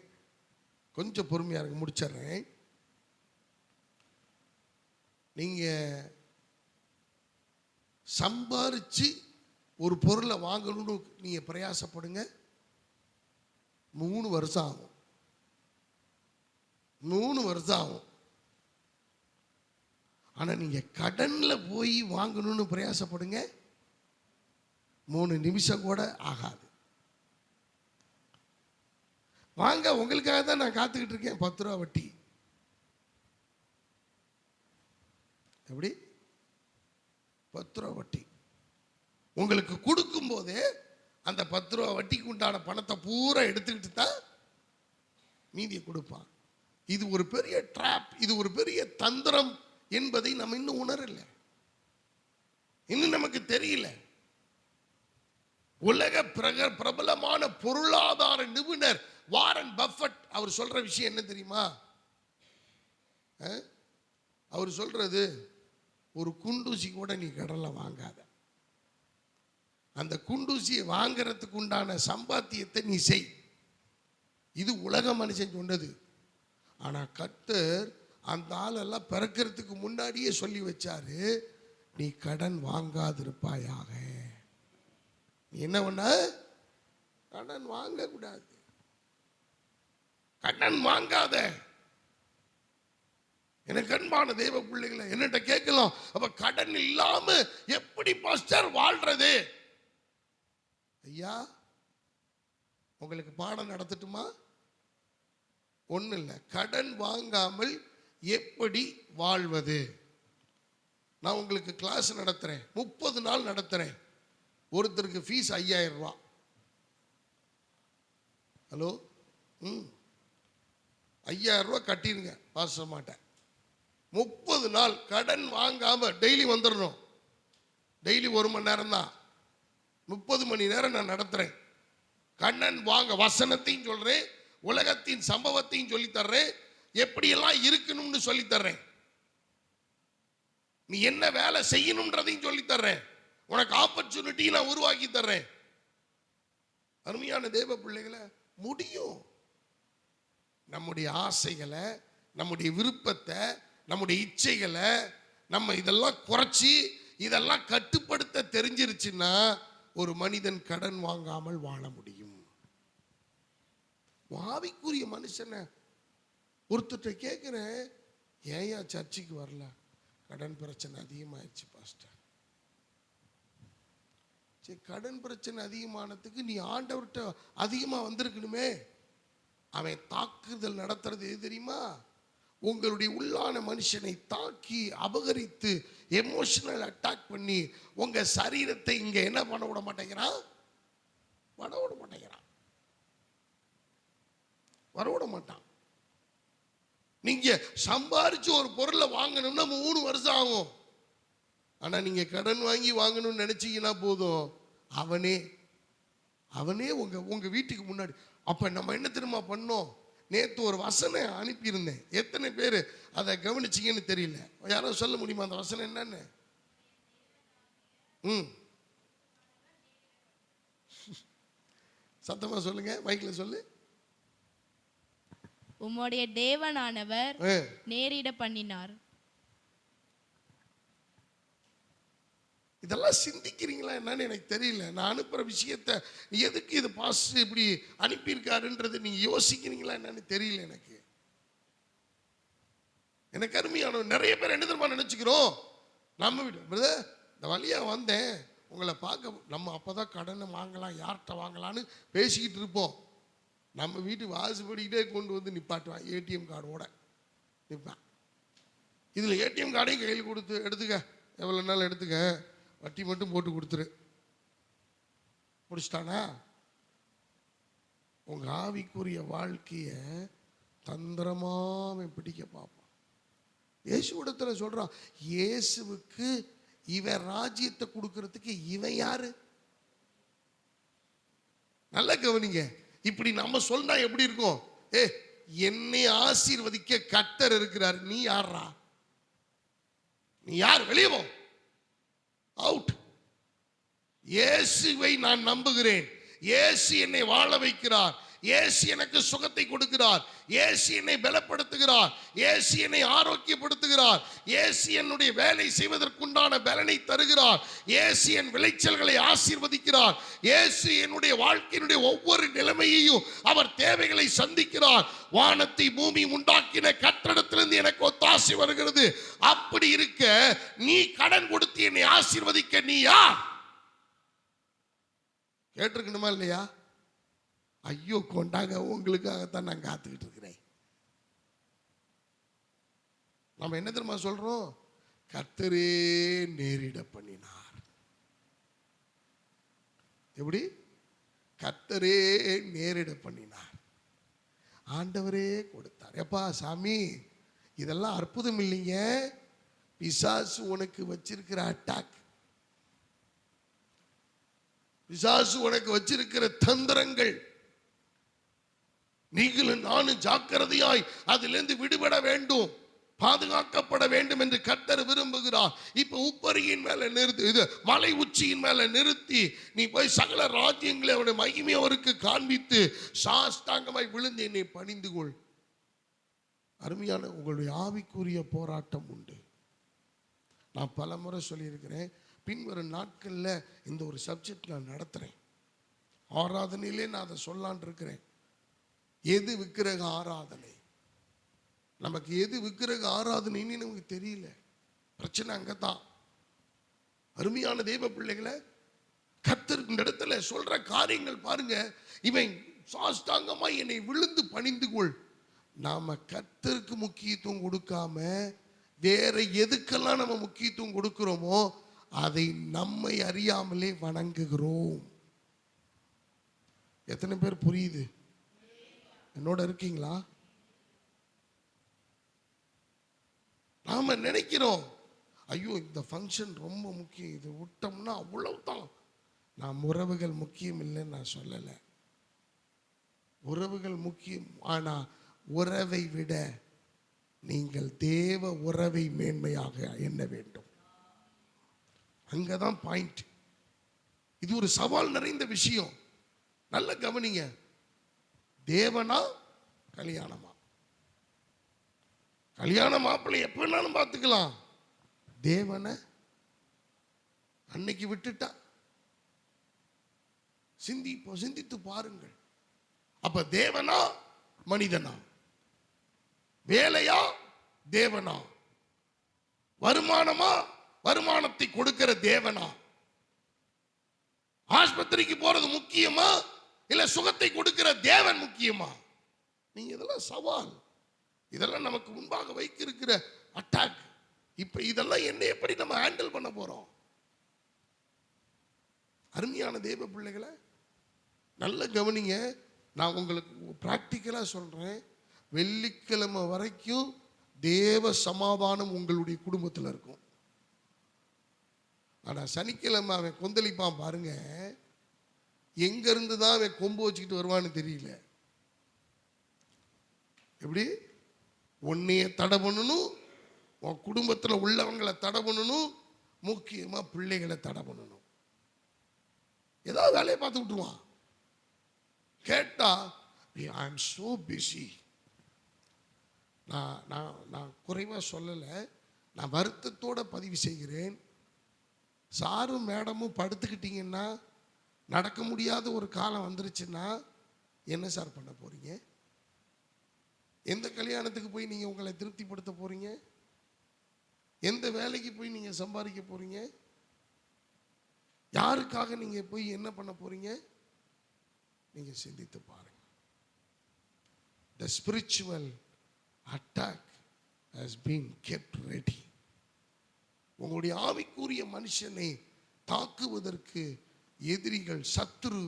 கொஞ்சம் பொறுமையா இருங்க, முடிச்சிடுறேன். நீங்க சம்பாரிச்சு ஒரு பொருளை வாங்கணும்னு நீங்க பிரயாசப்படுங்க, 3 வருஷம் ஆகும். 3 வருஷம் ஆகும். ஆனா நீங்க கடன்ல போய் வாங்கணும்னு பிரயாசப்படுங்க, 3 நிமிஷம் கூட ஆகாது. வாங்க, உங்களுக்காக தான் நான் காத்துக்கிட்டு இருக்கேன். 10 ரூபா வட்டி. எப்படி? 10 ரூபா வட்டி உங்களுக்கு கொடுக்கும் போதே அந்த 10 ரூபா வட்டிக்கு உண்டான பணத்தை பூரா எடுத்துக்கிட்டு தான் மீதியை கொடுப்பான். இது ஒரு பெரிய ட்ராப், இது ஒரு பெரிய தந்திரம் என்பதை நம்ம இன்னும் உணரல, இன்னும் நமக்கு தெரியல. உலக பிரபலமான பொருளாதார நிபுணர் வாரன் பஃபட் அவர் சொல்ற விஷயம் என்ன தெரியுமா? அவர் சொல்றது, ஒரு குண்டூசி கூட நீ கடல்ல வாங்காத, அந்த குண்டூசியை வாங்கிறதுக்கு உண்டான சம்பாத்தியத்தை நீ செய். இது உலக மனுஷன் சொன்னது. ஆனா கர்த்தர் அந்த ஆளெல்லாம் பிறக்கிறதுக்கு முன்னாடியே சொல்லி வச்சாரு, நீ கடன் வாங்காதிருப்பாயாக. நீ என்ன பண்ண? கடன் வாங்க கூடாது, கடன் வாங்காத. எனக்கு அன்பான தேவ பிள்ளைகளை என்னட்ட கேட்கலாம், அப்ப கடன் இல்லாம எப்படி பாஸ்டர் வாழ்றது? ஐயா, உங்களுக்கு பாடம் நடத்தட்டுமா? ஒண்ணு இல்ல, கடன் வாங்காமல் எப்படி வாழ்வது. நான் உங்களுக்கு கிளாஸ் நடத்துறேன், 30 நாள் நடத்துறேன். ஒருத்தருக்கு ஃபீஸ் 5000 ரூபாய். ஹலோ, 5000 ரூபாய் கட்டிருங்க பாஸ்டர் மாட்டேன். 30 நாள் கடன் வாங்காம டெய்லி வந்துடணும். டெய்லி 1 மணி நேரம் தான், 30 மணி நேரம் நான் நடத்துறேன். கடன் வாங்க வசனத்தையும் சொல்றேன், உலகத்தின் சம்பவத்தையும் சொல்லி தர்றேன், எப்படியெல்லாம் இருக்கணும்னு சொல்லி தர்றேன், நீ என்ன வேலை செய்யணும்ன்றதையும் சொல்லி தர்றேன், உனக்கு ஆப்பர்ச்சுனிட்டி நான் உருவாக்கி தர்றேன். அருமையான தேவ பிள்ளைகளை, முடியும். நம்முடைய ஆசைகளை, நம்முடைய விருப்பத்தை, நம்முடைய இச்சைகளை நம்ம இதெல்லாம் குறைச்சி இதெல்லாம் கட்டுப்படுத்த தெரிஞ்சிருச்சுன்னா ஒரு மனிதன் கடன் வாங்காமல் வாழ முடியும். ஆவிக்குரிய மனுஷனை ஒருத்தர் கேட்கிறேன், ஏயா சர்ச்சுக்கு வரல? கடன் பிரச்சனை அதிகமாயிடுச்சு பாஸ்டர். சரி, கடன் பிரச்சனை அதிகமானதுக்கு நீ ஆண்டவர்கிட்ட அதிகமா வந்திருக்கணுமே. அவன் தாக்குதல் நடத்துறது எது தெரியுமா? உங்களுடைய உள்ளான மனுஷனை தாக்கி அபகரித்து எமோஷனல் அட்டாக் பண்ணி உங்க சரீரத்தை இங்க என்ன பண்ண விட மாட்டேங்கிறான், வரவிட மாட்டேங்கிறான், வரவிட மாட்டான். நீங்க சம்பாரிச்சு ஒரு பொருளை வாங்கணும்னா 3 வருஷம் ஆகும். ஆனா நீங்க கடன் வாங்கி வாங்கணும்னு நினைச்சீங்கன்னா போதும், அவனே உங்க வீட்டுக்கு முன்னாடி. அப்ப நம்ம என்ன தெரியுமா பண்ணோம்? நேற்று ஒரு வசனம் அனுப்பியிருந்தேன், எத்தனை பேர் அதை கவனிச்சிங்கன்னு தெரியல. யாரோ சொல்ல முடியுமா அந்த வசனம் என்னன்னு? சத்தமா சொல்லுங்க, மைக்ல சொல்லு. உம்முடைய தேவனானவர் நேரிட பண்ணினார். இதெல்லாம் சிந்திக்கிறீங்களா என்னன்னு எனக்கு தெரியல. நான் அனுப்புற விஷயத்த எதுக்கு இது பாஸ் இப்படி அனுப்பியிருக்காருன்றது நீங்க யோசிக்கிறீங்களா என்னன்னு தெரியல எனக்கு. எனக்கு அருமையான நிறைய பேர் என்ன தெரியுமா நினைச்சுக்கிறோம், நம்ம வீடு பிரதர் இந்த வழியா வந்தேன் உங்களை பார்க்க. நம்ம அப்பதான் கடனை வாங்கலாம், யார்கிட்ட வாங்கலான்னு பேசிக்கிட்டு இருப்போம். நம்ம வீட்டு வாசுபடிக்கிட்டே கொண்டு வந்து நிப்பாட்டுவான், ஏடிஎம் கார்டோட நிற்பான். இதில் ஏடிஎம் கார்டையும் கையில் கொடுத்து எடுத்துக்க, எவ்வளோ நாள் எடுத்துக்க, வட்டி மட்டும் போட்டு கொடுத்துரு. முடிச்சிட்டானா? உங்க ஆவிக்குரிய வாழ்க்கைய தந்திரமாக பிடிக்க பார்ப்பான். இயேசுவிடத்துல சொல்றான், இயேசுவுக்கு இவன் ராஜ்யத்தை கொடுக்கறதுக்கு இவன் யாரு? நல்ல கவனிங்க. இப்படி நம்ம சொன்னா எப்படி இருக்கும்? என்னை ஆசீர்வதிக்க கர்த்தர் இருக்கிறார், நீ யாரா? நீ யார்? வெளியே போ, அவுட். இயேசுவை நான் நம்புகிறேன், இயேசு என்னை வாழ வைக்கிறார், இயேசு எனக்கு சுகத்தை கொடுக்கிறார், இயேசு என்னை பலப்படுத்துகிறார், இயேசு என்னை ஆரோக்கியப்படுத்துகிறார், இயேசு என்னுடைய வேலை செய்வதற்குண்டான பலனை தருகிறார், இயேசு என் விளைச்சல்களை ஆசீர்வதிக்கிறார், இயேசு என்னுடைய வாழ்க்கையினுடைய ஒவ்வொரு நிலைமையையும் அவர் தேவைகளை சந்திக்கிறார். வானத்தை பூமி உண்டாக்கின கர்த்தரிடத்திலிருந்து எனக்கு ஒத்தாசை வருகிறது. அப்படி இருக்க நீ கடன் கொடுத்து என்னை ஆசீர்வதிக்க நீ யார்? கேட்டிருக்கணுமா இல்லையா? ஐயோ கொண்டாங்க, உங்களுக்காகத்தான் நான் காத்துக்கிட்டு இருக்கிறேன். நம்ம என்ன தெரியுமா சொல்றோம்? கர்த்தரே நேரிட பண்ணினார். எப்படி? கர்த்தரே நேரிட பண்ணினார், ஆண்டவரே கொடுத்தார். எப்பா சாமி, இதெல்லாம் அற்புதம் இல்லைங்க. பிசாசு உனக்கு வச்சிருக்கிற அட்டாக், பிசாசு உனக்கு வச்சிருக்கிற தந்திரங்கள், நீங்களும் நானும் ஜாக்கிரதையாய் அதிலிருந்து விடுபட வேண்டும், பாதுகாக்கப்பட வேண்டும் என்று கர்த்தர் விரும்புகிறார். இப்ப உப்பரியின் மேல நிறுத்தி, இது மலை உச்சியின் மேல நிறுத்தி நீ போய் சகல ராஜ்யங்களை அவருடைய மகிமை அவருக்கு காண்பித்து சாஷ்டாங்கமாய் விழுந்து என்னை பணிந்து கொள். அருமையான உங்களுடைய ஆவிக்குரிய போராட்டம் உண்டு. நான் பல முறை சொல்லியிருக்கிறேன். பின்வரும் நாட்களில் இந்த ஒரு சப்ஜெக்ட் நான் நடத்துறேன். ஆராதனையிலே நான் அதை சொல்லான் இருக்கிறேன். எது விக்கிரக ஆராதனை? நமக்கு எது விக்கிரக ஆராதனைன்னு நமக்கு தெரியல. பிரச்சனை அங்கதான். அருமையான தேவ பிள்ளைகளை, கர்த்தர் இந்த இடத்துல சொல்ற காரியங்கள் பாருங்க. இவன் சாஷ்டாங்கமா என்னை விழுந்து பணிந்து கொள். நாம கர்த்தருக்கு முக்கியத்துவம் கொடுக்காம வேற எதுக்கெல்லாம் நம்ம முக்கியத்துவம் கொடுக்கிறோமோ அதை நம்மை அறியாமலே வணங்குகிறோம். எத்தனை பேர் புரியுது? என்னோட இருக்கீங்களா? நாம நினைக்கிறோம், ஐயோ இந்த ஃபங்க்ஷன் ரொம்ப முக்கியம், இது விட்டோம்னா அவ்வளவுதான். நான் உறவுகள் முக்கியம் இல்லைன்னு நான் சொல்லலை. உறவுகள் முக்கியம். ஆனா உறவை விட நீங்கள் தேவ உறவை மேன்மையாக எண்ண வேண்டும். அங்கதான் பாயிண்ட். இது ஒரு சவால் நிறைந்த விஷயம். நல்ல கவனிங்க. தேவனா கல்யாணமா? கல்யாண மாப்பிள்ளை எப்ப வேணாலும் பார்த்துக்கலாம். தேவனை அன்னைக்கு விட்டுட்டா சிந்தித்து பாருங்கள். அப்ப தேவனா மனிதனா? வேலையா தேவனா? வருமானமா? வருமானத்தை கொடுக்கிற தேவனா? ஆஸ்பத்திரிக்கு போறது முக்கியமா இல்ல சுகத்தை கொடுக்கிற தேவன் முக்கியமா? நீங்க இதெல்லாம் சவால். இதெல்லாம் நமக்கு முன்பாக வைக்கிருக்கிற அட்டாக். இப்ப இதெல்லாம் என்ன எப்படி நம்ம ஹேண்டில் பண்ண போறோம்? அருமையான தேவ பிள்ளைகளை நல்ல கவனிங்க. நான் உங்களுக்கு பிராக்டிக்கலா சொல்றேன். வெள்ளிக்கிழமை வரைக்கும் தேவ சமாதானம் உங்களுடைய குடும்பத்தில் இருக்கும். ஆனா சனிக்கிழமை அவன் கொந்தளிப்பான் பாருங்க. எங்க இருந்து தான் அவன் கொம்பு வச்சுக்கிட்டு வருவான்னு தெரியல. எப்படி? உன்னைய தடை பண்ணணும், உன் குடும்பத்தில் உள்ளவங்களை தடை பண்ணணும், முக்கியமா பிள்ளைகளை தடை பண்ணணும். ஏதாவது வேலையை பார்த்து விட்டுருவான். கேட்டா ஐ ஆம் சோ பிஸி. நான் குறைவா சொல்லலை, நான் வருத்தத்தோட பதிவு செய்கிறேன். சாரும் மேடமும் படுத்துக்கிட்டீங்கன்னா, நடக்க முடியாத ஒரு காலம் வந்துருச்சுன்னா என்ன சார் பண்ண போறீங்க? எந்த கல்யாணத்துக்கு போய் நீங்க உங்களை திருப்திப்படுத்த போறீங்க? எந்த வேலைக்கு போய் நீங்க சம்பாதிக்க போறீங்க? யாருக்காக நீங்க போய் என்ன பண்ண போறீங்க? நீங்க சிந்தித்து பாருங்க. The spiritual attack has been kept ready. உங்களுடைய ஆவிக்குரிய மனுஷனை தாக்குவதற்கு எதிரிகள், சத்துரு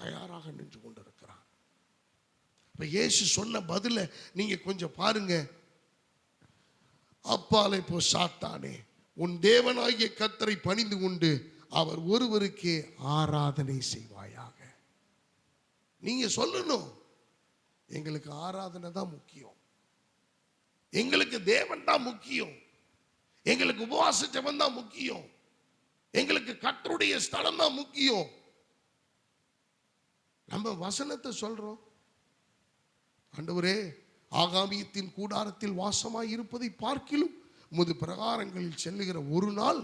தயாராக நின்று கொண்டிருக்கிறார். இப்ப இயேசு சொன்ன பதில நீங்க கொஞ்சம் பாருங்க. அப்பாலே போ சாத்தானே, உன் தேவனாகிய கர்த்தரை பணிந்து கொண்டு அவர் ஒருவருக்கே ஆராதனை செய்வாயாக. நீங்க சொல்லணும், எங்களுக்கு ஆராதனை தான் முக்கியம், எங்களுக்கு தேவன் தான் முக்கியம், எங்களுக்கு உபவாச ஜெபம் தான் முக்கியம், எங்களுக்கு கர்த்தருடைய ஸ்தலம் தான் முக்கியம். நம்ம வசனத்தை சொல்றோம், ஆண்டவரே ஆகாமியத்தின் கூடாரத்தில் வாசமாய் இருப்பதை பார்க்கிலும் உமது பிரகாரங்களில் செல்லுகிற ஒரு நாள்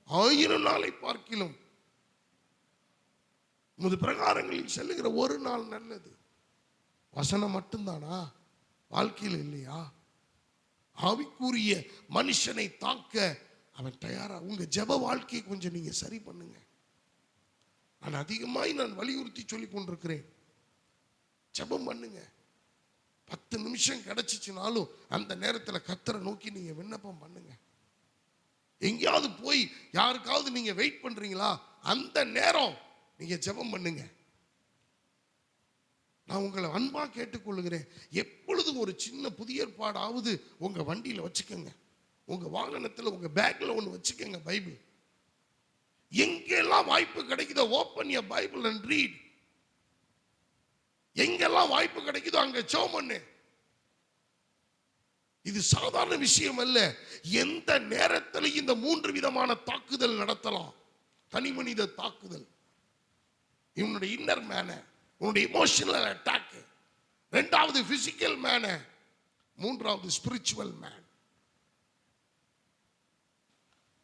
1000 நாளை பார்க்கிலும் உமது பிரகாரங்களில் செல்லுகிற ஒரு நாள் நல்லது. வசனம் மட்டும்தானா? வாழ்க்கையில் இல்லையா? ஆவிக்குரிய மனுஷனை தாக்க அவன் தயாரா. உங்க ஜெப வாழ்க்கையை கொஞ்சம் நீங்க சரி பண்ணுங்க. நான் அதிகமாய் வலியுறுத்தி சொல்லி கொண்டிருக்கிறேன், ஜெபம் பண்ணுங்க. 10 நிமிஷம் கிடைச்சிச்சுனாலும் அந்த நேரத்தில் கர்த்தரை நோக்கி நீங்க விண்ணப்பம் பண்ணுங்க. எங்கேயாவது போய் யாருக்காவது நீங்க வெயிட் பண்றீங்களா, அந்த நேரம் நீங்க ஜெபம் பண்ணுங்க. நான் உங்களை அன்பா கேட்டுக்கொள்கிறேன், எப்பொழுதும் ஒரு சின்ன புதிய ஏற்பாடாவது உங்க வண்டியில வச்சுக்கோங்க, உங்க வாகனத்தில் உங்க பேக்ல ஒன்று வச்சுக்கோங்க. பைபிள் எங்கெல்லாம் வாய்ப்பு கிடைக்குதோ open your Bible and read. எங்கெல்லாம் வாய்ப்பு கிடைக்குதோ அங்க ஜெபம் பண்ணு. இது சாதாரண விஷயம் அல்ல. எந்த நேரத்தில் இந்த 3 விதமான தாக்குதல் நடத்தலாம். தனி மனித தாக்குதல், இவனுடைய இன்னர் மேன, உன்னுடைய எமோஷனல் அட்டாக், இரண்டாவது பிசிக்கல் மேன, மூன்றாவது ஸ்பிரிச்சுவல் மேன்.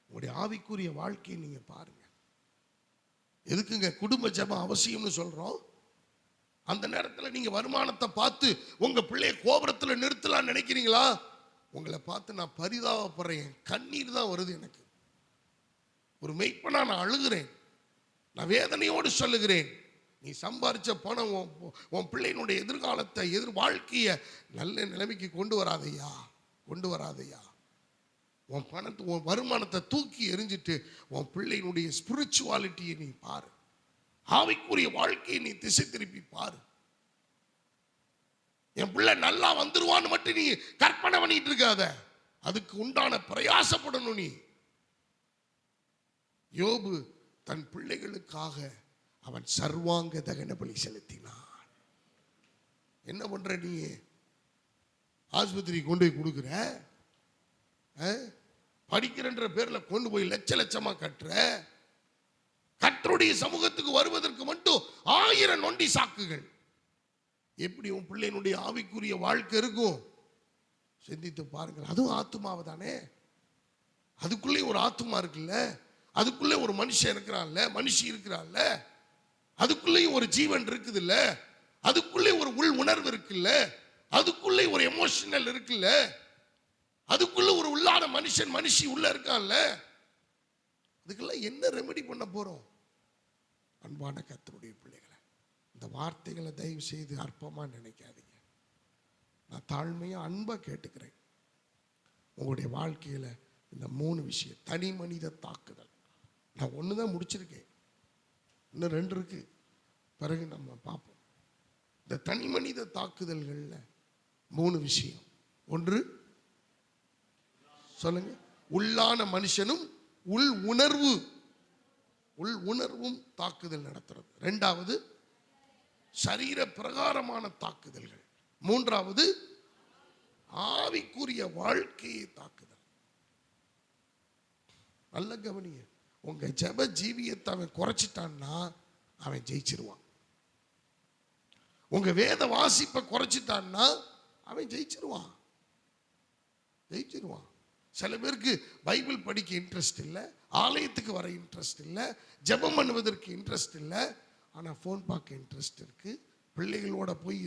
உங்களுடைய ஆவிக்குரிய வாழ்க்கையை நீங்க பாருங்க. எதுக்குங்க குடும்ப ஜெபம் அவசியம்னு சொல்றோம்? அந்த நேரத்தில் நீங்க வருமானத்தை பார்த்து உங்க பிள்ளைய கோபுரத்தில் நிறுத்தலாம் நினைக்கிறீங்களா? உங்களை பார்த்து நான் பரிதாபப்படுறேன், கண்ணீர் தான் வருது எனக்கு. ஒரு மெய்ப்பனா நான் அழுகிறேன், நான் வேதனையோடு சொல்லுகிறேன். நீ சம்பாரிச்ச பணம் உன் பிள்ளையினுடைய எதிர்காலத்தை, வாழ்க்கையை நல்ல நிலைமைக்கு கொண்டு வராதையா, கொண்டு வராதையா. உன் பணத்தை, உன் வருமானத்தை தூக்கி எறிஞ்சிட்டு உன் பிள்ளையினுடைய ஸ்பிரிச்சுவாலிட்டியை நீ பாரு, ஆவிக்குரிய வாழ்க்கையை நீ திசை திருப்பி பாரு. என் பிள்ளை நல்லா வந்துருவான்னு மட்டும் நீ கற்பனை பண்ணிட்டு இருக்காத, அதுக்கு உண்டான பிரயாசப்படணும் நீ. யோபு தன் பிள்ளைகளுக்காக அவன் சர்வாங்க தகன பலி செலுத்தினான். என்ன பண்ற நீ? ஆஸ்பத்திரி கொண்டு போய் கொடுக்குற, படிக்கிறன்ற பேர்ல கொண்டு போய் லட்ச லட்சமா கட்டுற. கர்த்தருடைய சமூகத்துக்கு வருவதற்கு மட்டும் 1000 நொண்டி சாக்குகள். எப்படி உன் பிள்ளையினுடைய ஆவிக்குரிய வாழ்க்கை இருக்கும்? சிந்தித்து பாருங்கள். அதுவும் ஆத்துமாவை தானே, அதுக்குள்ளே ஒரு ஆத்துமா இருக்குல்ல, அதுக்குள்ளே ஒரு மனுஷன் இருக்கிறான்ல, மனுஷி இருக்கிறான்ல, அதுக்குள்ளேயும் ஒரு ஜீவன் இருக்குதுல்ல, அதுக்குள்ளே ஒரு உள் உணர்வு இருக்குல்ல, அதுக்குள்ளே ஒரு எமோஷனல் இருக்குல்ல, அதுக்குள்ள ஒரு உள்ளான மனுஷன் மனுஷி உள்ள இருக்கான்ல. அதுக்கெல்லாம் என்ன ரெமெடி பண்ண போறோம்? அன்பான கர்த்தருடைய பிள்ளைகளை, இந்த வார்த்தைகளை தயவு செய்து அற்பமா நினைக்காதீங்க. நான் தாழ்மையா அன்பா கேட்டுக்கிறேன். உங்களுடைய வாழ்க்கையில இந்த 3 விஷயம், தனி மனித தாக்குதல், நான் 1 தான் முடிச்சிருக்கேன், இன்னும் 2 இருக்கு, பிறகு நம்ம பார்ப்போம். இந்த தனி மனித தாக்குதல்கள்ல 3 விஷயம். 1, சொல்லுங்க, உள்ளான மனுஷனும் உள் உணர்வும் தாக்குதல் நடத்துறது. 2வது சரீர பிரகாரமான தாக்குதல்கள். 3வது ஆவிக்குரிய வாழ்க்கையை தாக்குதல். நல்ல கவனிங்க. உங்க ஜெப ஜீவியத்தை அவன் குறைச்சிட்டான்னா அவன் ஜெயிச்சிருவான். உங்க வேத வாசிப்பை குறைச்சிட்டான்னா அவன் ஜெயிச்சிருவான். சில பேருக்கு பைபிள் படிக்க இன்ட்ரெஸ்ட் இல்லை, ஆலயத்துக்கு வர இன்ட்ரெஸ்ட் இல்லை, ஜெபம் பண்ணுவதற்கு இன்ட்ரெஸ்ட் இல்லை, ஆனால் ஃபோன் பார்க்க இன்ட்ரெஸ்ட் இருக்கு, பிள்ளைகளோட போய்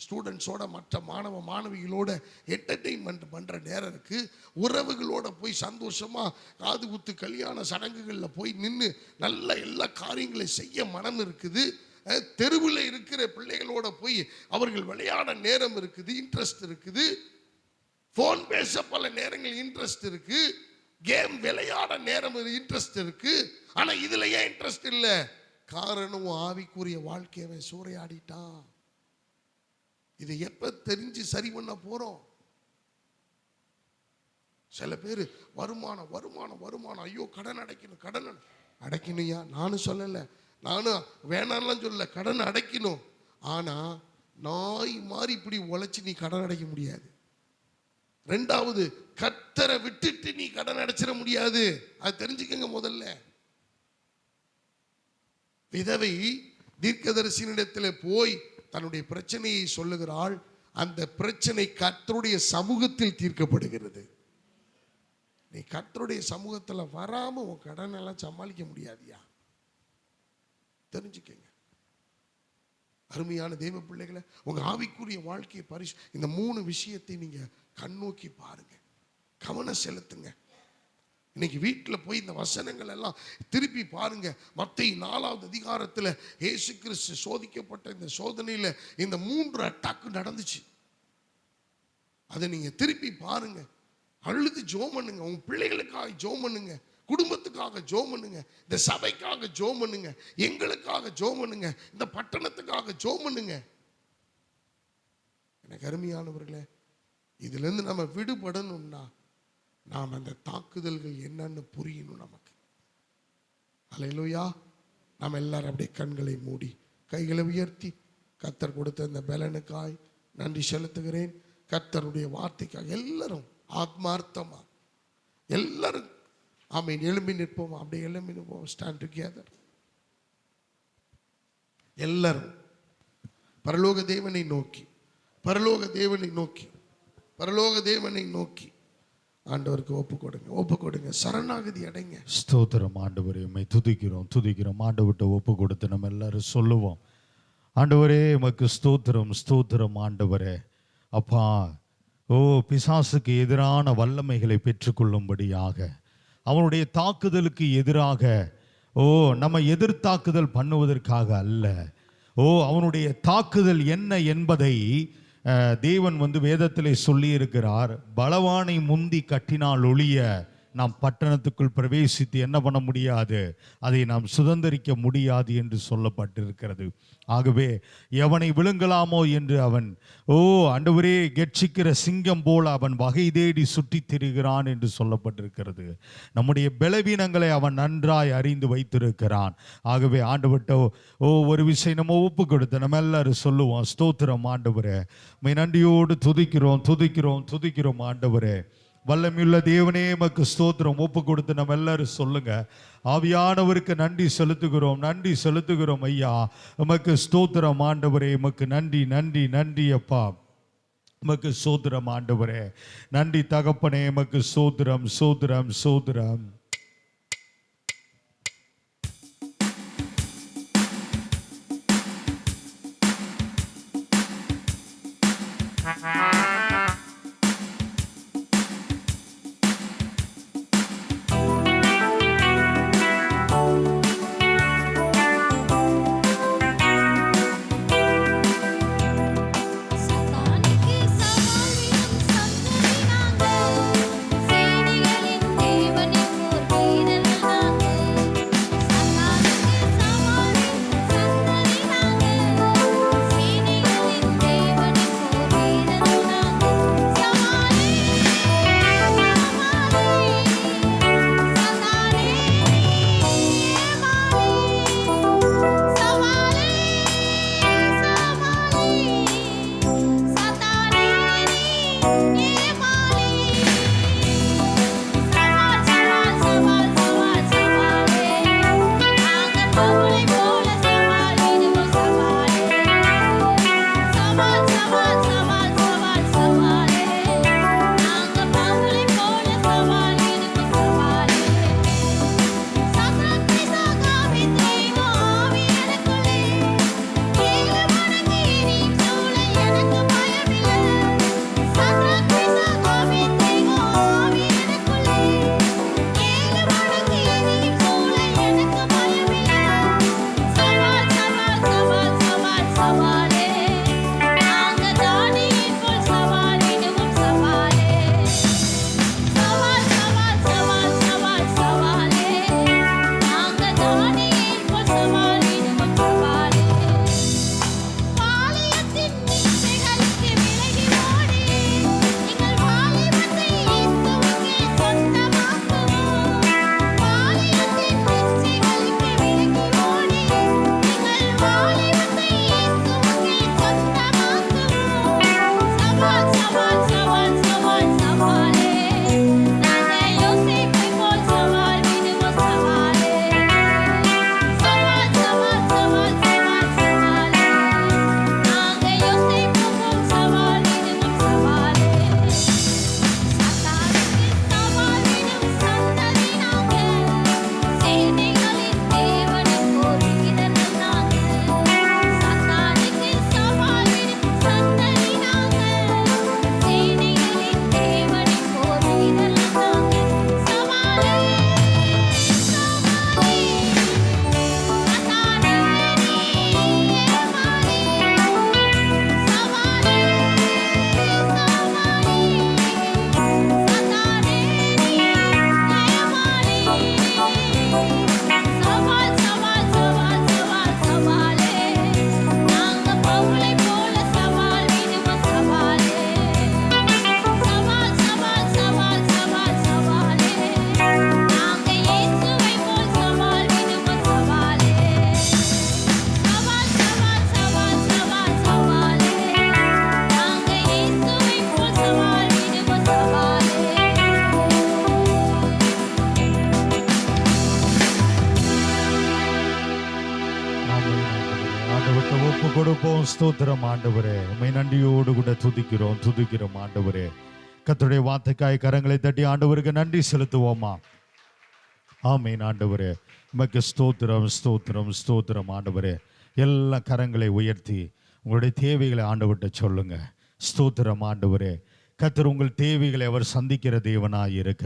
ஸ்டூடெண்ட்ஸோட மற்ற மாணவிகளோட என்டர்டெயின்மெண்ட் பண்ணுற நேரம் இருக்குது. உறவுகளோட போய் சந்தோஷமாக காது குத்து கல்யாண சடங்குகளில் போய் நின்று நல்ல எல்லா காரியங்களையும் செய்ய மனம் இருக்குது. தெருவில் இருக்கிற பிள்ளைகளோட போய் அவர்கள் விளையாட நேரம் இருக்குது, இன்ட்ரெஸ்ட் இருக்குது. ஃபோன் பேச பல நேரங்கள் இன்ட்ரெஸ்ட் இருக்கு. கேம் விளையாட நேரம் இன்ட்ரெஸ்ட் இருக்கு. ஆனா இதுல ஏன் இன்ட்ரெஸ்ட் இல்ல? காரணம் ஆவிக்குரிய வாழ்க்கையை சூறையாடிட்டான். இதை எப்ப தெரிஞ்சு சரி பண்ண போறோம்? சில பேர் வருமானம் வருமானம் வருமானம், ஐயோ கடன் அடைக்கணும் கடன் அடைக்கணும்யா. நானும் சொல்லல, நானும் வேணாம்லாம் சொல்லல, கடன் அடைக்கணும். ஆனா நாய் மாதிரி இப்படி உழைச்சி நீ கடன் அடைக்க முடியாது. ரெண்டாவது, கர்த்தரை விட்டுட்டு நீ கடன் அடைச்சிட முடியாது. அது தெரிஞ்சுக்கங்க. முதல்ல விதவை தீர்க்கதரிசியினிடத்தில் போய் தன்னுடைய பிரச்சனையை சொல்லுகிறாள். அந்த பிரச்சனை கர்த்தருடைய சமூகத்தில் தீர்க்கப்படுகிறது. நீ கர்த்தருடைய சமூகத்தில் வராம உன் கடன் எல்லாம் சமாளிக்க முடியாதியா. தெரிஞ்சுக்கங்க அருமையான தேவ பிள்ளைகளை. உங்க ஆவிக்குரிய வாழ்க்கையை இந்த 3 விஷயத்தை நீங்க கண்ணோக்கி பாருங்க, கவனம் செலுத்துங்க. இன்னைக்கு வீட்டில் போய் இந்த வசனங்கள் எல்லாம் திருப்பி பாருங்க. மத்தேயு 4வது அதிகாரத்தில் இயேசு கிறிஸ்து சோதிக்கப்பட்ட இந்த சோதனையில் இந்த 3 அட்டாக்கு நடந்துச்சு. அதை நீங்க திருப்பி பாருங்க. அழுது ஜெபம் பண்ணுங்க. உங்க பிள்ளைகளுக்காக ஜெபம் பண்ணுங்க, குடும்பத்துக்காக ஜெபம் பண்ணுங்க, இந்த சபைக்காக ஜெபம் பண்ணுங்க, எங்களுக்காக ஜெபம் பண்ணுங்க, இந்த பட்டணத்துக்காக ஜெபம் பண்ணுங்க. எனக்கு அருமையானவர்களே, இதுல இருந்து நம்ம விடுபடணும்னா நாம் அந்த தாக்குதல்கள் என்னன்னு புரியணும் நமக்கு. அல்லேலூயா. நாம் எல்லாரும் அப்படியே கண்களை மூடி கைகளை உயர்த்தி கர்த்தர் கொடுத்த இந்த பலனுக்காய் நன்றி செலுத்துகிறேன். கர்த்தருடைய வார்த்தைக்காக எல்லாரும் ஆத்மார்த்தமா எல்லாரும் ஆமென் எழும்பி நிற்போம். அப்படியே எழும்பி நிற்போம். Stand together. எல்லாரும் பரலோக தேவனை நோக்கி, பரலோக தேவனை நோக்கி, பரலோக தேவனை நோக்கி ஆண்டவருக்கு ஒப்பு கொடுங்க, ஒப்பு கொடுங்க, சரணாகதி அடைங்க. ஸ்தோத்திரம் ஆண்டவரே, உம்மை துதிக்கிறோம் துதிக்கிறோம். ஆண்டவர்கிட்ட ஒப்பு கொடுத்து நம்ம எல்லாரும் சொல்லுவோம், ஆண்டவரே உமக்கு ஸ்தோத்திரம் ஸ்தோத்திரம். ஆண்டவரே அப்பா, ஓ பிசாசுக்கு எதிரான வல்லமைகளை பெற்றுக்கொள்ளும்படியாக, அவனுடைய தாக்குதலுக்கு எதிராக, ஓ நம்ம எதிர்த்தாக்குதல் பண்ணுவதற்காக அல்ல, ஓ அவனுடைய தாக்குதல் என்ன என்பதை தேவன் வேதத்திலே சொல்லி இருக்கிறார். பலவானை முந்தி கட்டினால் ஒழிய நாம் பட்டணத்துக்குள் பிரவேசித்து என்ன பண்ண முடியாது, அதை நாம் சுதந்திரிக்க முடியாது என்று சொல்லப்பட்டிருக்கிறது. ஆகவே எவனை விழுங்கலாமோ என்று அவன் ஆண்டவரே கெட்சிக்கிற சிங்கம் போல அவன் வகை தேடி சுற்றி திரிகிறான் என்று சொல்லப்பட்டிருக்கிறது. நம்முடைய பலவீனங்களை அவன் நன்றாய் அறிந்து வைத்திருக்கிறான். ஆகவே ஆண்டவர்கிட்ட ஒரு விஷயம் நம்ம ஒப்பு கொடுத்து நம்ம எல்லாரும் சொல்லுவோம், ஸ்தோத்திரம் ஆண்டவரே, உம்மை நன்றியோடு துதிக்கிறோம் துதிக்கிறோம் துதிக்கிறோம். ஆண்டவரே வல்லமையுள்ள தேவனே உமக்கு ஸ்தோத்திரம். ஒப்பு கொடுத்து நம்ம எல்லாரும் சொல்லுங்க, ஆவியானவருக்கு நன்றி செலுத்துகிறோம் நன்றி செலுத்துகிறோம் ஐயா. உமக்கு ஸ்தோத்திரம் ஆண்டவரே, உமக்கு நன்றி நன்றி நன்றி அப்பா. உமக்கு ஸ்தோத்திரம் ஆண்டவரே, நன்றி தகப்பனே, உமக்கு ஸ்தோத்திரம் ஸ்தோத்திரம் ஸ்தோத்திரம். சேனைகளின் தேவனின் ஆண்டவர்கிட்ட ஒப்பு கொடுப்போம். ஸ்தோத்திரம் ஆண்டவரே, உம்மை நன்றியோடு கூட துதிக்கிறோம் ஆண்டவரே. கர்த்தருடைய வார்த்தைக்காய் கரங்களை தட்டி ஆண்டவருக்கு நன்றி செலுத்துவோமா? ஆமென் ஆண்டவரே, உமக்கு ஸ்தோத்திரம் ஆண்டவரே. எல்லா கரங்களை உயர்த்தி உங்களுடைய தேவைகளை ஆண்டவர்கிட்ட சொல்லுங்க. ஸ்தோத்திரம் ஆண்டவரே. கர்த்தர் உங்கள் தேவைகளை அவர் சந்திக்கிற தேவனாய் இருக்கிறார்.